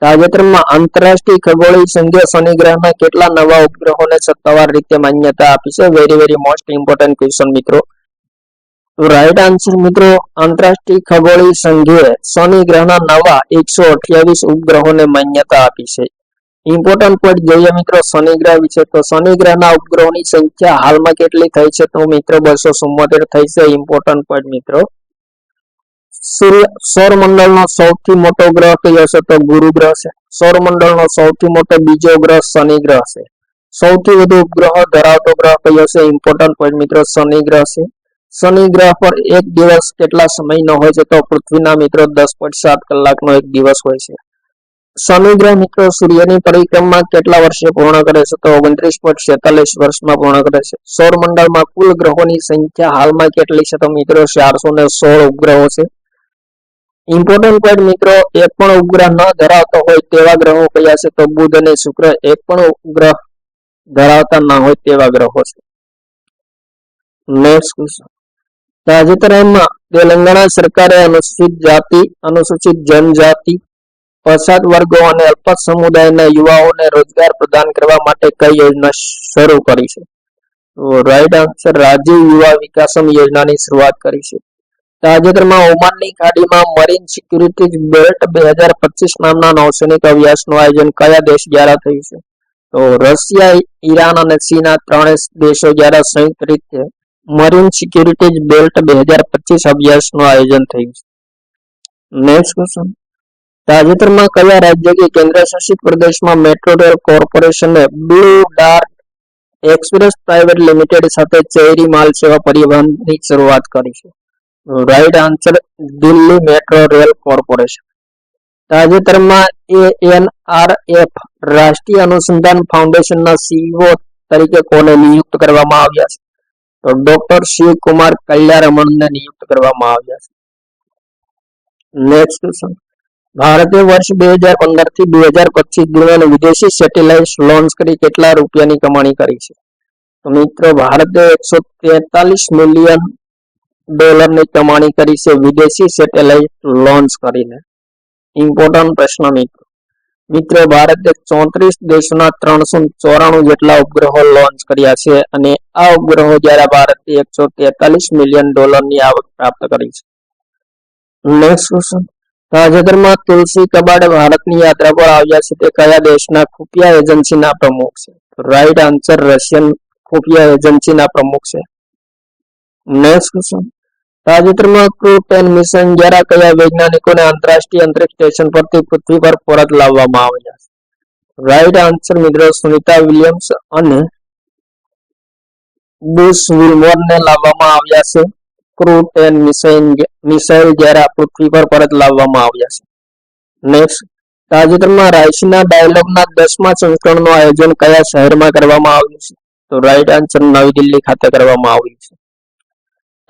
તાજેતરમાં આંતરરાષ્ટ્રીય ખગોળીય સંઘે શનિ ગ્રહના કેટલા નવા ઉપગ્રહોને સત્તાવાર રીતે માન્યતા આપી છે? વેરી મોસ્ટ ઇમ્પોર્ટન્ટ ક્વેશ્ચન મિત્રો. રાઈટ આન્સર મિત્રો આંતરરાષ્ટ્રીય ખગોળીય સંઘે શનિ ગ્રહના નવા 128 ઉપગ્રહોને માન્યતા આપી છે. ઇમ્પોર્ટન્ટ પોઈન્ટ જોઈએ મિત્રો શનિ ગ્રહ વિશે, તો શનિ ગ્રહના ઉપગ્રહોની સંખ્યા હાલમાં કેટલી થઈ છે? તો મિત્રો 274 થઈ છે. ઇમ્પોર્ટન્ટ પોઈન્ટ મિત્રો, સૌરમંડળનો સૌથી મોટો ગ્રહ કયો છે? તો ગુરુ ગ્રહ છે. સૌરમંડળનો સૌથી મોટો બીજો ગ્રહ શનિ ગ્રહ છે. સૌથી વધુ ઉપગ્રહો ધરાવતો ગ્રહ કયો છે? ઇમ્પોર્ટન્ટ પોઈન્ટ મિત્રો શનિ ગ્રહ છે. શનિ ગ્રહ પર એક દિવસ કેટલા સમયનો હોય છે? તો પૃથ્વીના મિત્રો 10.7 કલાકનો એક દિવસ હોય છે. શનિ ગ્રહ મિત્રો સૂર્યની પરિક્રમા કેટલા વર્ષે પૂર્ણ કરે છે? તો 29.46 વર્ષમાં પૂર્ણ કરે છે. સૌરમંડળમાં કુલ ગ્રહોની સંખ્યા હાલમાં કેટલી છે? તો મિત્રો 416 ઉપગ્રહો છે. ઇમ્પોર્ટન્ટ પોઈન્ટ મિત્રો, એક પણ ઉપગ્રહ ન ધરાવતો હોય તેવા ગ્રહો કયા છે? તો બુધ અને શુક્ર એક પણ ઉપગ્રહ ધરાવતા ના હોય તેવા ગ્રહો છે. Next question. તાજેતરમાં તેલંગાણા સરકારે અનુસૂચિત જાતિ, અનુસૂચિત જનજાતિ, પછાત વર્ગો અને અલ્પસંખ્યક સમુદાયના યુવાઓને રોજગાર પ્રદાન કરવા માટે કઈ યોજના શરૂ કરી છે? તો રાઈટ આન્સર રાજીવ યુવા વિકાસમ યોજનાની શરૂઆત કરી છે. તાજેતરમાં ઓમાનની ખાડીમાં મરીન સિક્યુરિટી બેલ્ટ 2025 નામના નૌસૈનિક અભ્યાસનું આયોજન કયા દેશ દ્વારા થયું છે? તો રશિયા, ઈરાન અને ચીન આ ત્રણેય દેશો દ્વારા સંયુક્ત રીતે મરીન સિક્યુરિટી બેલ્ટ 2025 અભ્યાસનું આયોજન થયું છે. Next question. તાજેતરમાં કયા રાજ્ય કે કેન્દ્ર શાસિત પ્રદેશમાં મેટ્રો રેલ કોર્પોરેશને Blue Dart Express private limited સાથે શહેરી માલ સેવા પરિવહનની શરૂઆત કરી છે? Right answer Delhi metro rail corporation. તાજેતરમાં ANRF રાષ્ટ્રીય અનુસંધાન ફાઉન્ડેશનના CEO તરીકે કોને નિયુક્ત કરવામાં આવ્યા છે? તો ડોક્ટર શિવકુમાર કલ્યાણરમણને નિયુક્ત કરવામાં આવ્યા છે. Next question. ભારતે વર્ષ 2015 થી 2025 દરમિયાન વિદેશી સેટેલાઇટ લોન્ચ કરી કેટલા રૂપિયાની કમાણી કરી છે? તો મિત્રો ભારતે $143 મિલિયન ની કમાણી કરી છે વિદેશી સેટેલાઇટ લોન્ચ કરીને. ઇમ્પોર્ટન્ટ પ્રશ્ન મિત્રો ભારતે 34 દેશોના 394 જેટલા ઉપગ્રહો લોન્ચ કર્યા છે અને આ ઉપગ્રહો દ્વારા ભારતે $143 મિલિયન ની આવક પ્રાપ્ત કરી છે. Next question. તાજેતરમાં તુલસી કબાડ ભારતની યાત્રા પર આવ્યા છે તે કયા દેશના ખુફિયા એજન્સીના પ્રમુખ છે? રાઈટ આન્સર રશિયન ખુફિયા એજન્સીના પ્રમુખ છે. Next question. તાજેતરમાં ક્રૂ 10 મિશન દ્વારા કયા વૈજ્ઞાનિકોને આંતરરાષ્ટ્રીય અંતરિક્ષ સ્ટેશન પરથી પૃથ્વી પર પરત લાવવામાં આવ્યા છે? રાઈટ આન્સર મિત્રો સુનિતા વિલિયમ્સ અને બુશ વિલ્મોરને લાવવામાં આવ્યા છે. ક્રૂ 10 મિસાઇલ દ્વારા પૃથ્વી પર પરત લાવવામાં આવ્યા છે. નેક્સ્ટ. તાજેતરમાં રાયસીના ડાયલોગના 10મા સંસ્કરણનું આયોજન કયા શહેરમાં કરવામાં આવ્યું છે? તો રાઈટ આન્સર નવી દિલ્હી ખાતે કરવામાં આવ્યું છે.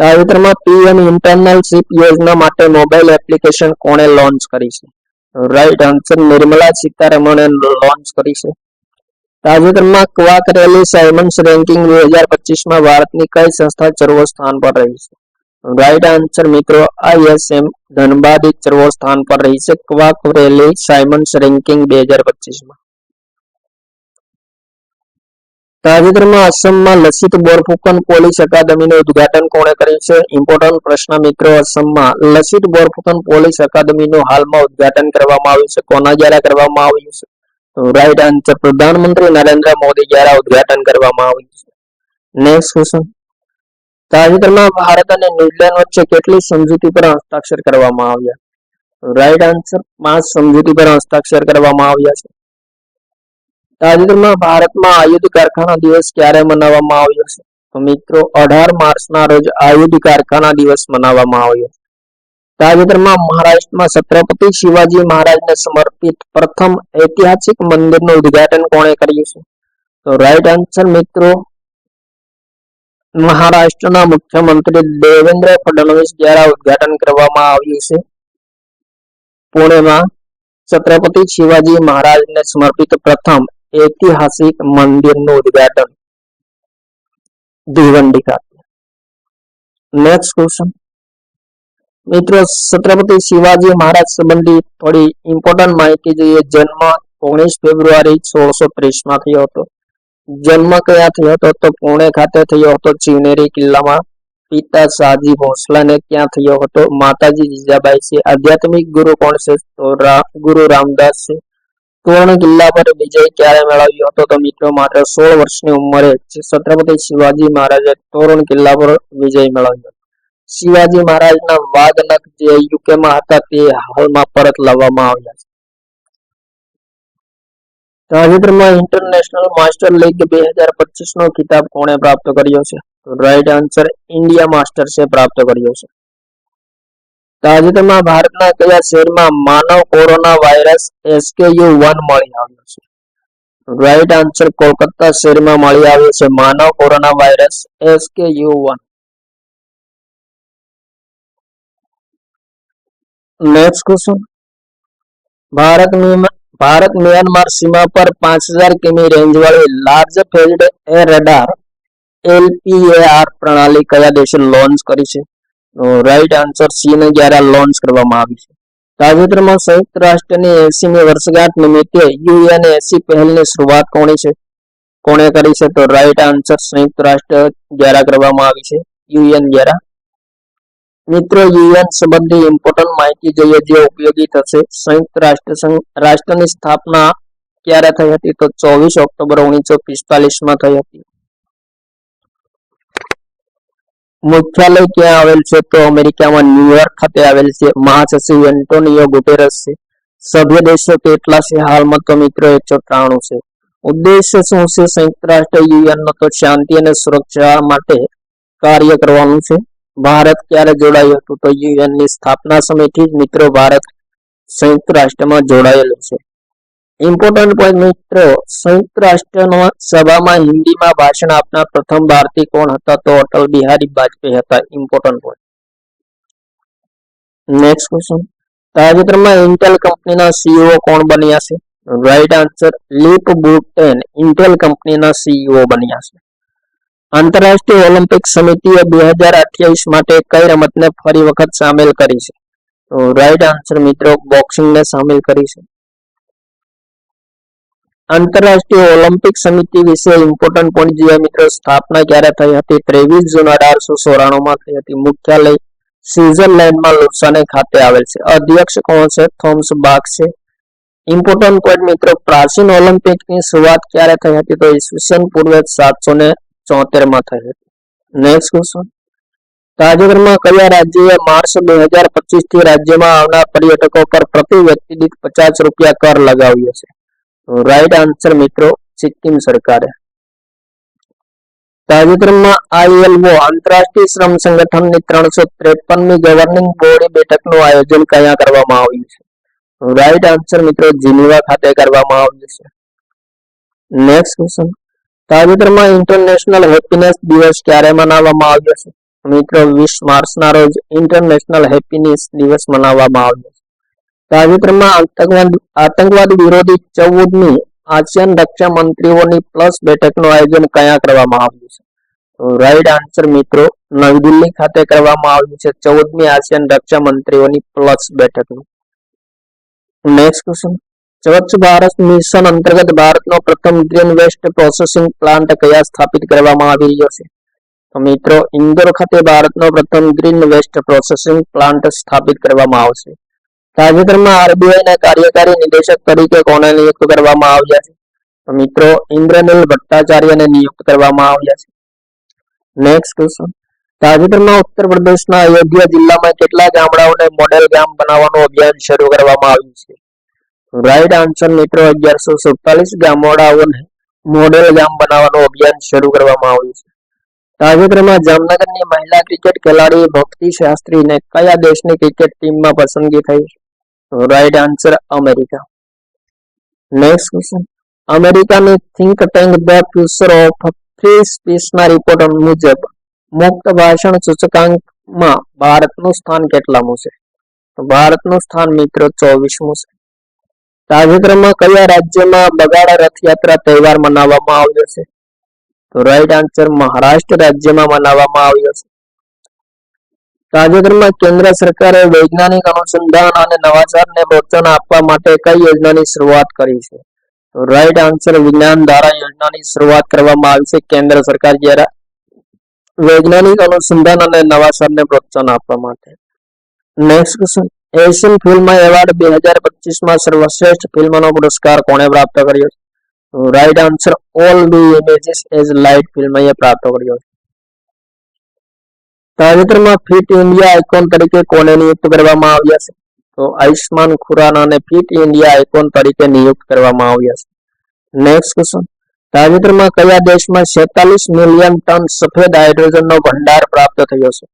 તાજેતરમાં PM ઇન્ટર્નશિપ યોજના માટે મોબાઈલ એપ્લિકેશન કોણે લોન્ચ કરી છે? રાઈટ આન્સર નિર્મલા સીતારમણે લોન્ચ કરી છે. તાજેતરમાં ક્વાક રેલી સાયમન્સ રેન્કિંગ 2025માં ભારતની કઈ સંસ્થા સર્વ સ્થાન પર રહી છે? રાઈટ આન્સર મિત્રો ISM ધનબાદ સર્વ સ્થાન પર રહી છે ક્વાક રેલી સાયમન્સ રેન્કિંગ 2025માં. તાજેતરમાં આસામમાં લસિત બોરફુકન પોલીસ અકાદમીનું ઉદ્ઘાટન કોણે કર્યું છે? ઇમ્પોર્ટન્ટ પ્રશ્ન મિત્રો આસામમાં લસિત બોરફુકન પોલીસ અકાદમીનું હાલમાં ઉદ્ઘાટન કરવામાં આવ્યું છે. કોના દ્વારા કરવામાં આવ્યું છે? રાઈટ આન્સર પ્રધાનમંત્રી નરેન્દ્ર મોદી દ્વારા ઉદ્ઘાટન કરવામાં આવ્યું છે. Next question. તાજેતરમાં ભારત અને ન્યુઝીલેન્ડ વચ્ચે કેટલી સમજૂતી પર હસ્તાક્ષર કરવામાં આવ્યા? રાઈટ આન્સર 5 સમજૂતી પર હસ્તાક્ષર કરવામાં આવ્યા છે. તાજેતરમાં ભારતમાં આયુધ કારખાના દિવસ ક્યારે મનાવવામાં આવ્યો છે? તો મિત્રો 18 માર્ચના રોજ આયુધ કારખાના દિવસ મનાવવામાં આવ્યો. તાજેતરમાં મહારાષ્ટ્રમાં છત્રપતિ શિવાજી મહારાજને સમર્પિત પ્રથમ ઐતિહાસિક મંદિરનું ઉદ્ઘાટન કોણે કર્યું છે? તો રાઈટ આન્સર મિત્રો મહારાષ્ટ્રના મુખ્યમંત્રી દેવેન્દ્ર ફડણવીસ દ્વારા ઉદ્ઘાટન કરવામાં આવ્યું છે. પુણેમાં છત્રપતિ શિવાજી મહારાજને સમર્પિત પ્રથમ ઐતિહાસિક મંદિરનું ઉદ્ઘાટન ભિવંડી ખાતે. Next question. મિત્રો છત્રપતિ શિવાજી મહારાજ સંબંધિત થોડી ઇમ્પોર્ટન્ટ માહિતી જોઈએ. જન્મ 19 ફેબ્રુઆરી 1630માં થયો હતો. જન્મ ક્યાં થયો હતો? તો પુણે ખાતે થયો હતો ચિવનેરી કિલ્લામાં. પિતા શાહજી ભોસલાને ક્યાં થયો હતો? માતાજી જીજાબાઈ છે. આધ્યાત્મિક ગુરુ કોણ છે? તો ગુરુ રામદાસ છે. તોરણ કિલ્લા પર વિજય ક્યારે મેળવ્યો હતો? તો મિત્રો માત્ર 16 વર્ષની ઉંમરે છત્રપતિ શિવાજી મહારાજે તોરણ કિલ્લા પર વિજય મેળવ્યો. શિવાજી મહારાજના વાઘનખ જે યુકેમાં હતા તે હાલમાં પરત લાવવામાં આવ્યા છે. તાજેતરમાં ઇન્ટરનેશનલ માસ્ટર લીગ 2025 નો ખિતાબ કોણે પ્રાપ્ત કર્યો છે? રાઈટ આન્સર ઇન્ડિયા માસ્ટર્સે પ્રાપ્ત કર્યો છે. તાજેતરમાં ભારતના કયા શહેરમાં માનવ કોરોના વાયરસ SKU1 મળી આવ્યો છે? રાઈટ આન્સર કોલકાતા શહેરમાં મળી આવ્યો છે માનવ coronavirus SKU1. Next question. Bharat Myanmar સીમા પર 5000 કિમી રેન્જ વાળી large field air radar LPAR પ્રણાલી કયા દેશે લોન્ચ કરી છે? રાઈટ આન્સર C ને દ્વારા લોન્ચ કરવામાં આવી છે. તાજેતરમાં સંયુક્ત રાષ્ટ્રની 80મી વર્ષગાંઠ નિમિત્તે UNSC પહેલની શરૂઆત કોણે કરી છે? તો રાઈટ આન્સર સંયુક્ત રાષ્ટ્ર દ્વારા કરવામાં આવી છે, UN દ્વારા. મિત્રો, UN સંબંધી ઇમ્પોર્ટન્ટ માહિતી જોઈએ જે ઉપયોગી થશે. સંયુક્ત રાષ્ટ્રની સ્થાપના ક્યારે થઈ હતી? તો 24 ઓક્ટોબર 1945 થઈ હતી. મુખ્યાલય ક્યાં આવેલ છે? તો અમેરિકામાં ન્યુયોર્ક ખાતે આવેલ છે. મહાસચિવ એન્ટોનિયો ગુટેરસ છે. સભ્ય દેશો કેટલા છે હાલમાં? તો મિત્રો 193 છે. ઉદ્દેશ્ય શું છે સંયુક્ત રાષ્ટ્ર UN નો? તો શાંતિ અને સુરક્ષા માટે કાર્ય કરવાનું છે. ભારત ક્યારે જોડાયું હતું? તો UN ની સ્થાપના સમયથી જ મિત્રો ભારત સંયુક્ત રાષ્ટ્રમાં જોડાયેલું છે. ઇમ્પોર્ટન્ટ પોઈન્ટ મિત્રો, સંયુક્ત રાષ્ટ્રના સભામાં હિન્દીમાં ભાષણ આપનાર પ્રથમ ભારતીય કોણ હતા? તો અટલ બિહારી વાજપેયી હતા. Important point. નેક્સ્ટ ક્વેશ્ચન, તાજેતરમાં ઇન્ટેલ કંપનીના CEO કોણ બન્યા છે? રાઈટ આન્સર લીપ બુટેન ઇન્ટેલ કંપનીના CEO બન્યા છે. આંતરરાષ્ટ્રીય ઓલિમ્પિક સમિતિએ 2028 માટે કઈ રમતને ફરી વખત સામેલ કરી છે? તો રાઈટ આન્સર મિત્રો બોક્સિંગને સામેલ કરી છે. આંતરરાષ્ટ્રીય ઓલિમ્પિક સમિતિ વિશે ઇમ્પોર્ટન્ટ પોઈન્ટ જોઈએ મિત્રો. સ્થાપના ક્યારે થઈ હતી? 23 જૂન 1894 થઈ હતી. મુખ્યાલય સ્વિટ્ઝરલેન્ડમાં લુસાને ખાતે આવેલ છે. અધ્યક્ષ કોણ છે? થોમસ બાખ છે. ઇમ્પોર્ટન્ટ પોઈન્ટ મિત્રો, પ્રાચીન ઓલિમ્પિકની શરૂઆત ક્યારે થઈ હતી? તો ઈસવીસન પૂર્વે 774 થઈ હતી. નેક્સ્ટ ક્વેશ્ચન, તાજેતરમાં કયા રાજ્યએ માર્ચ 2025 થી રાજ્યમાં આવનાર પર્યટકો પર પ્રતિ વ્યક્તિ દીઠ ₹50 કર લગાવ્યો છે? રાઈટ આન્સર મિત્રો સિક્કિમ સરકારે. તાજેતરમાં ILO આંતરરાષ્ટ્રીય શ્રમ સંગઠનની 353મી ગવર્નિંગ બોડી બેઠકનું આયોજન ક્યાં કરવામાં આવ્યું છે? રાઈટ આન્સર મિત્રો જીનીવા ખાતે કરવામાં આવ્યું છે. નેક્સ્ટ ક્વેશ્ચન, તાજેતરમાં ઇન્ટરનેશનલ હેપીનેસ દિવસ ક્યારે મનાવવામાં આવ્યો છે? મિત્રો 20 માર્ચના રોજ ઇન્ટરનેશનલ હેપીનેસ દિવસ મનાવવામાં આવ્યો છે. તાજેતરમાં આતંકવાદ વિરોધી 14મી આસિયાન રક્ષા મંત્રીઓની પ્લસ બેઠકનું આયોજન ક્યાં કરવામાં આવ્યું છે? રાઈટ આન્સર મિત્રો નવી દિલ્હી ખાતે કરવામાં આવ્યું છે 14મી આસિયાન રક્ષા મંત્રીઓની પ્લસ બેઠકનું. નેક્સ્ટ ક્વેશ્ચન, સ્વચ્છ ભારત મિશન અંતર્ગત ભારતનો પ્રથમ ગ્રીન વેસ્ટ પ્રોસેસિંગ પ્લાન્ટ કયા સ્થાપિત કરવામાં આવી રહ્યો છે? તો મિત્રો ઇન્દોર ખાતે ભારતનો પ્રથમ ગ્રીન વેસ્ટ પ્રોસેસિંગ પ્લાન્ટ સ્થાપિત કરવામાં આવશે. તાજેતરમાં RBI ના કાર્યકારી નિદેશક તરીકે કોને નિયુક્ત કરવામાં આવ્યા છે? તો મિત્રો ઇન્દ્રનીલ ભટ્ટાચાર્યને નિયુક્ત કરવામાં આવ્યા છે. નેક્સ્ટ ક્વેશ્ચન, તાજેતરમાં ઉત્તર પ્રદેશના અયોધ્યા જિલ્લામાં કેટલા ગામડાઓને મોડેલ ગામ બનાવવાનું અભિયાન શરૂ કરવામાં આવ્યું છે? રાઈટ આન્સર મિત્રો 1147 ગામડાઓને મોડેલ ગામ બનાવવાનું અભિયાન શરૂ કરવામાં આવ્યું છે. તાજેતરમાં જામનગરની મહિલા ક્રિકેટ ખેલાડી ભક્તિ શાસ્ત્રીને કયા દેશની ક્રિકેટ ટીમમાં પસંદગી થઈ? Right answer America. Next question, અમેરિકાની think tank the future of free સ્પીચના રિપોર્ટ મુજબ મુક્ત ભાષણ સૂચકાંકમાં ભારતનું સ્થાન કેટલામું છે? તો ભારતનું સ્થાન મિત્રો 24મું છે. તાજેતરમાં કયા રાજ્યમાં બગાડા રથયાત્રા તહેવાર મનાવવામાં આવ્યો છે? તો રાઈટ આન્સર મહારાષ્ટ્ર રાજ્યમાં મનાવવામાં આવ્યો છે. તાજેતરમાં કેન્દ્ર સરકારે વૈજ્ઞાનિક અનુસંધાન અને નવાચારને પ્રોત્સાહન આપવા માટે કઈ યોજનાની શરૂઆત કરી છે? તો રાઈટ આન્સર વિજ્ઞાન ધારા યોજનાની શરૂઆત કરવામાં આવી છે કેન્દ્ર સરકાર દ્વારા વૈજ્ઞાનિક અનુસંધાન અને નવાચારને પ્રોત્સાહન આપવા માટે. Next question, Asian film award 2025માં સર્વશ્રેષ્ઠ ફિલ્મનો પુરસ્કાર કોણે પ્રાપ્ત કર્યો છે? Right answer all the images as light ફિલ્મએ પ્રાપ્ત કર્યો છે. તાજેતરમાં ફિટ ઇન્ડિયા આઇકોન તરીકે કોને નિયુક્ત કરવામાં આવ્યા છે? તો આયુષ્માન ખુરાનાને ફિટ ઇન્ડિયા આઇકોન તરીકે નિયુક્ત કરવામાં આવ્યા છે. નેક્સ્ટ ક્વેશ્ચન, તાજેતરમાં કયા દેશમાં 46 મિલિયન ટન સફેદ હાઇડ્રોજનનો ભંડાર પ્રાપ્ત થયો છે?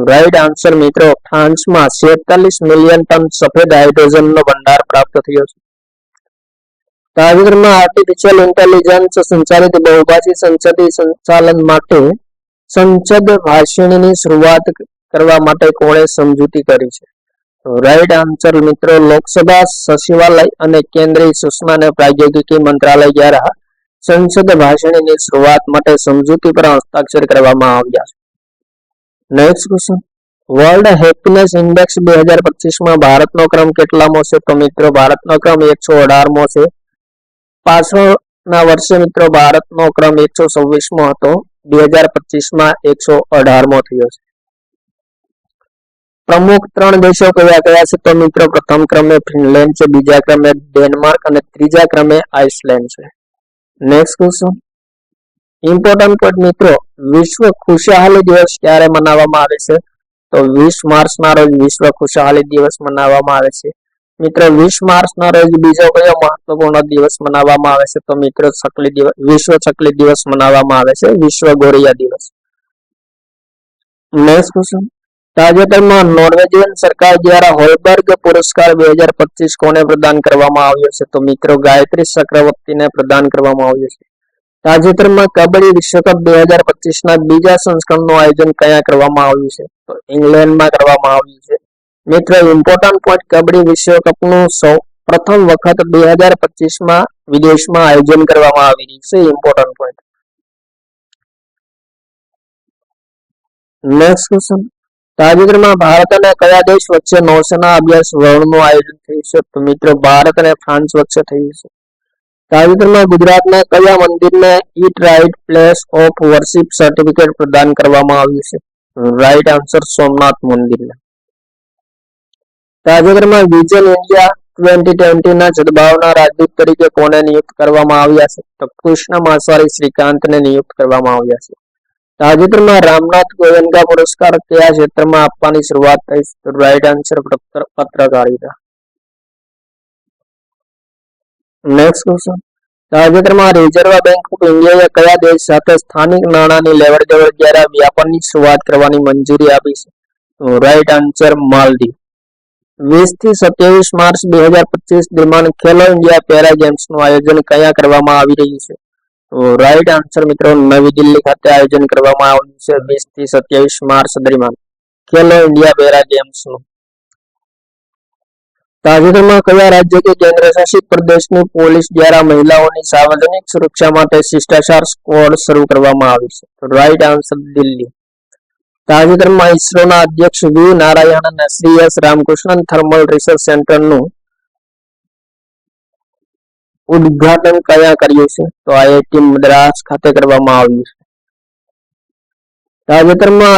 રાઈટ આન્સર મિત્રો ફ્રાન્સમાં 46 મિલિયન ટન સફેદ હાઇડ્રોજનનો ભંડાર પ્રાપ્ત થયો છે. તાજેતરમાં આર્ટિફિશિયલ ઇન્ટેલિજન્સ સંચાલિત બહુભાષી સંસદીય સંચાલન માટે સંસદ ભાષણની શરૂઆત કરવા માટે કોણે સમજૂતી કરી છે? રાઈટ આન્સર મિત્રો લોકસભા સચિવાલય અને કેન્દ્રીય સૂચના અને પ્રાદ્યોગિકી મંત્રાલય દ્વારા સંસદ ભાષણની શરૂઆત માટે સમજૂતી પર હસ્તાક્ષર કરવામાં આવ્યા છે. Next question, world happiness index 2025 ભારતનો ક્રમ કેટલામો છે? તો મિત્રો ભારતનો ક્રમ 118મો છે. પાછળના વર્ષે મિત્રો ભારતનો ક્રમ 126મો હતો. 2025 118મો થયો છે. પ્રમુખ 3 દેશો કયા કયા છે? તો મિત્રો પ્રથમ ક્રમે ફિનલેન્ડ છે, બીજા ક્રમે ડેનમાર્ક અને ત્રીજા ક્રમે આઇસલેન્ડ છે. નેક્સ્ટ ક્વેશ્ચન, ઇમ્પોર્ટન્ટ પોઈન્ટ મિત્રો, વિશ્વ ખુશહાલી દિવસ ક્યારે મનાવવામાં આવે છે? તો 20 માર્ચના રોજ વિશ્વ ખુશહાલી દિવસ મનાવવામાં આવે છે. મિત્રો 20 માર્ચના રોજ બીજો કયો મહત્વપૂર્ણ દિવસ મનાવવામાં આવે છે? તો મિત્રો વિશ્વ ચકલી દિવસ મનાવવામાં આવે છે, વિશ્વ ગોરૈયા દિવસ. નેક્સ્ટ ક્વેશ્ચન, તાજેતરમાં નોર્વેજિયન સરકાર દ્વારા હોલબર્ગ પુરસ્કાર 2025 કોને પ્રદાન કરવામાં આવ્યો છે? તો મિત્રો ગાયત્રી ચક્રવર્તીને પ્રદાન કરવામાં આવ્યો છે. તાજેતરમાં કબડ્ડી વિશ્વકપ 2025ના બીજા સંસ્કરણનું આયોજન ક્યાં કરવામાં આવ્યું છે? તો ઇંગ્લેન્ડમાં કરવામાં આવ્યું છે. મિત્રો ઇમ્પોર્ટન્ટ પોઈન્ટ, કબડ્ડી વિશ્વકપનું પ્રથમ વખત 2025માં વિદેશમાં આયોજન કરવામાં આવી રહ્યું છે. Important point. નેક્સ્ટ ક્વેશ્ચન, તાજેતરમાં ભારત અને કયા દેશ વચ્ચે નૌસેના અભ્યાસ વર્ણનું આયોજન થયું છે? તો મિત્રો ભારત અને ફ્રાન્સ વચ્ચે થયું છે. તાજેતરમાં ગુજરાતના કયા મંદિરને eat right place of worship certificate પ્રદાન કરવામાં આવ્યું છે? રાઈટ આન્સર સોમનાથ મંદિરને. તાજેતરમાં વિઝન ઇન્ડિયા 2020ના સદભાવના રાજદૂત તરીકે કોને નિયુક્ત કરવામાં આવ્યા છે? તો કૃષ્ણ માસવારી શ્રીકાંતને નિયુક્ત કરવામાં આવ્યા છે. તાજેતરમાં રામનાથ ગોયન્કા પુરસ્કાર કયા ક્ષેત્રમાં આપવાની શરૂઆત થઈ? તો રાઈટ આન્સર પત્રકારિતા. નેક્સ્ટ ક્વેશ્ચન, તાજેતરમાં રિઝર્વ બેંક ઓફ ઇન્ડિયાએ કયા દેશ સાથે સ્થાનિક નાણાંની લેવડદેવડ દ્વારા વ્યાપારની શરૂઆત કરવાની મંજૂરી આપી છે? Right answer Maldives. 20 થી 27 માર્ચ 2025 દરમિયાન ખેલો ઇન્ડિયા પેરા ગેમ્સનું આયોજન કયા કરવામાં આવી રહ્યું છે? તો રાઈટ આન્સર મિત્રો નવી દિલ્હી ખાતે આયોજન કરવામાં આવ્યું છે 20 થી 27 માર્ચ દરમિયાન ખેલો ઇન્ડિયા પેરા ગેમ્સનું. તાજેતરમાં કયા રાજ્ય કે કેન્દ્ર શાસિત પ્રદેશની પોલીસ દ્વારા મહિલાઓની સાર્વજનિક સુરક્ષા માટે શિષ્ટાચાર સ્ક્વોડ શરૂ કરવામાં આવી છે? તો રાઈટ આન્સર દિલ્હી. તાજેતરમાં ઇસરોના અધ્યક્ષ વી નારાયણન અને Shri S Ramakrishnan thermal research સેન્ટરનું ઉદ્ઘાટન કયા કર્યું છે? તો આઈઆઈટી મદ્રાસ ખાતે કરવામાં આવ્યું છે. તાજેતરમાં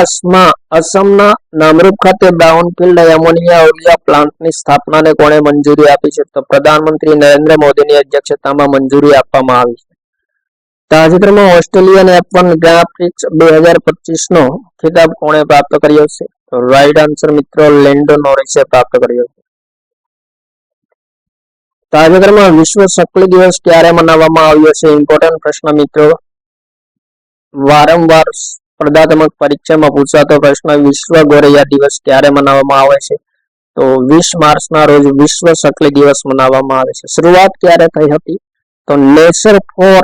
અસમના નામરૂપ ખાતે બ્રાઉનફિલ્ડ એમોનિયા ઉર્જા પ્લાન્ટની સ્થાપનાને કોણે મંજૂરી આપી છે? તો પ્રધાનમંત્રી નરેન્દ્ર મોદીની અધ્યક્ષતામાં મંજૂરી આપવામાં આવી છે. તાજેતરમાં ઓસ્ટ્રેલિયન F1 ગ્રાન્ડ પ્રિક્સ 2025નો ખિતાબ કોણે પ્રાપ્ત કર્યો છે? તો રાઈટ આન્સર મિત્રો લેન્ડો નોરિસે પ્રાપ્ત કર્યો છે. તાજેતરમાં વિશ્વ ચકલી દિવસ ક્યારે મનાવવામાં આવ્યો છે? ઇમ્પોર્ટન્ટ પ્રશ્ન મિત્રો. વારંવાર સ્પર્ધાત્મક પરીક્ષામાં પૂછાતો પ્રશ્ન, વિશ્વ ગોરૈયા દિવસ ક્યારે મનાવવામાં આવે છે? તો 20 માર્ચના રોજ વિશ્વ ચકલી દિવસ મનાવવામાં આવે છે. શરૂઆત ક્યારે થઈ હતી? તો નેચર ફોર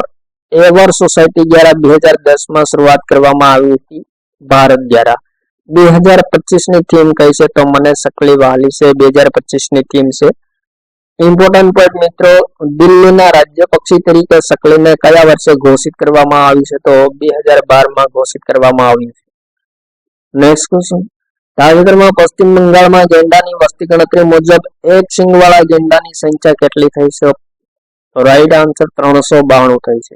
એવર સોસાયટી દ્વારા 2010માં શરૂઆત કરવામાં આવી હતી ભારત દ્વારા. 2025ની થીમ કઈ છે? તો મને ચકલી વહાલી છે. 2025ની થીમ છે. ઇમ્પોર્ટન્ટ પોઈન્ટ મિત્રો, દિલ્હીના રાજ્ય પક્ષી તરીકે ચકલીને કયા વર્ષે ઘોષિત કરવામાં આવી છે? તો 2012માં ઘોષિત કરવામાં આવ્યું છે. નેક્સ્ટ ક્વેશ્ચન, તાજેતરમાં પશ્ચિમ બંગાળમાં ગેંડાની વસ્તી ગણતરી મુજબ એક સિંગવાળા ગેંડાની સંખ્યા કેટલી થઈ છે? રાઈટ આન્સર 392 થઈ છે.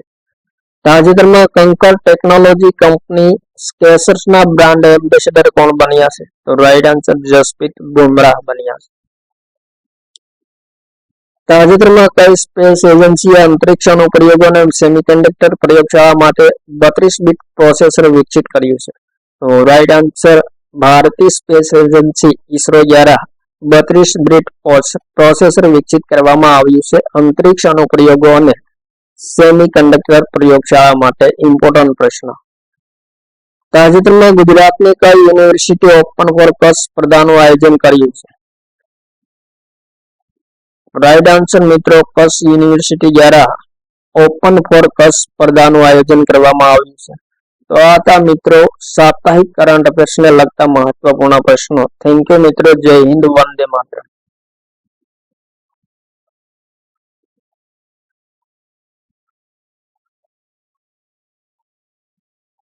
તાજેતરમાં કંકર ટેકનોલોજી કંપની સ્કેચર્સના બ્રાન્ડ એમ્બેસેડર કોણ બન્યા છે? તો રાઈટ આન્સર જસપ્રીત બુમરાહ બન્યા છે. તાજેતરમાં કઈ સ્પેસ એજન્સીએ અંતરિક્ષ અનુપ્રયોગો અને સેમિકન્ડક્ટર પ્રયોગશાળા માટે 32 બીટ પ્રોસેસર વિકસિત કર્યું છે? તો રાઈટ આન્સર ભારતીય સ્પેસ એજન્સી ઇસરો દ્વારા 32 બીટ પ્રોસેસર વિકસિત કરવામાં આવ્યું છે અંતરિક્ષ અનુપ્રયોગો અને સેમિકન્ડક્ટર પ્રયોગશાળા માટે. ઇમ્પોર્ટન્ટ પ્રશ્ન. તાજેતરમાં ગુજરાતની કઈ યુનિવર્સિટી ઓપન ફોર કસ સ્પર્ધાનું આયોજન કર્યું છે? રાઈટ આન્સર મિત્રો કસ યુનિવર્સિટી દ્વારા ઓપન ફોર કસ સ્પર્ધાનું આયોજન કરવામાં આવ્યું છે. તો આ હતા મિત્રો સાપ્તાહિક કરંટ અફેર્સને લગતા મહત્વપૂર્ણ પ્રશ્નો. થેન્ક યુ મિત્રો. જય હિન્દ, વંદે માતરમ.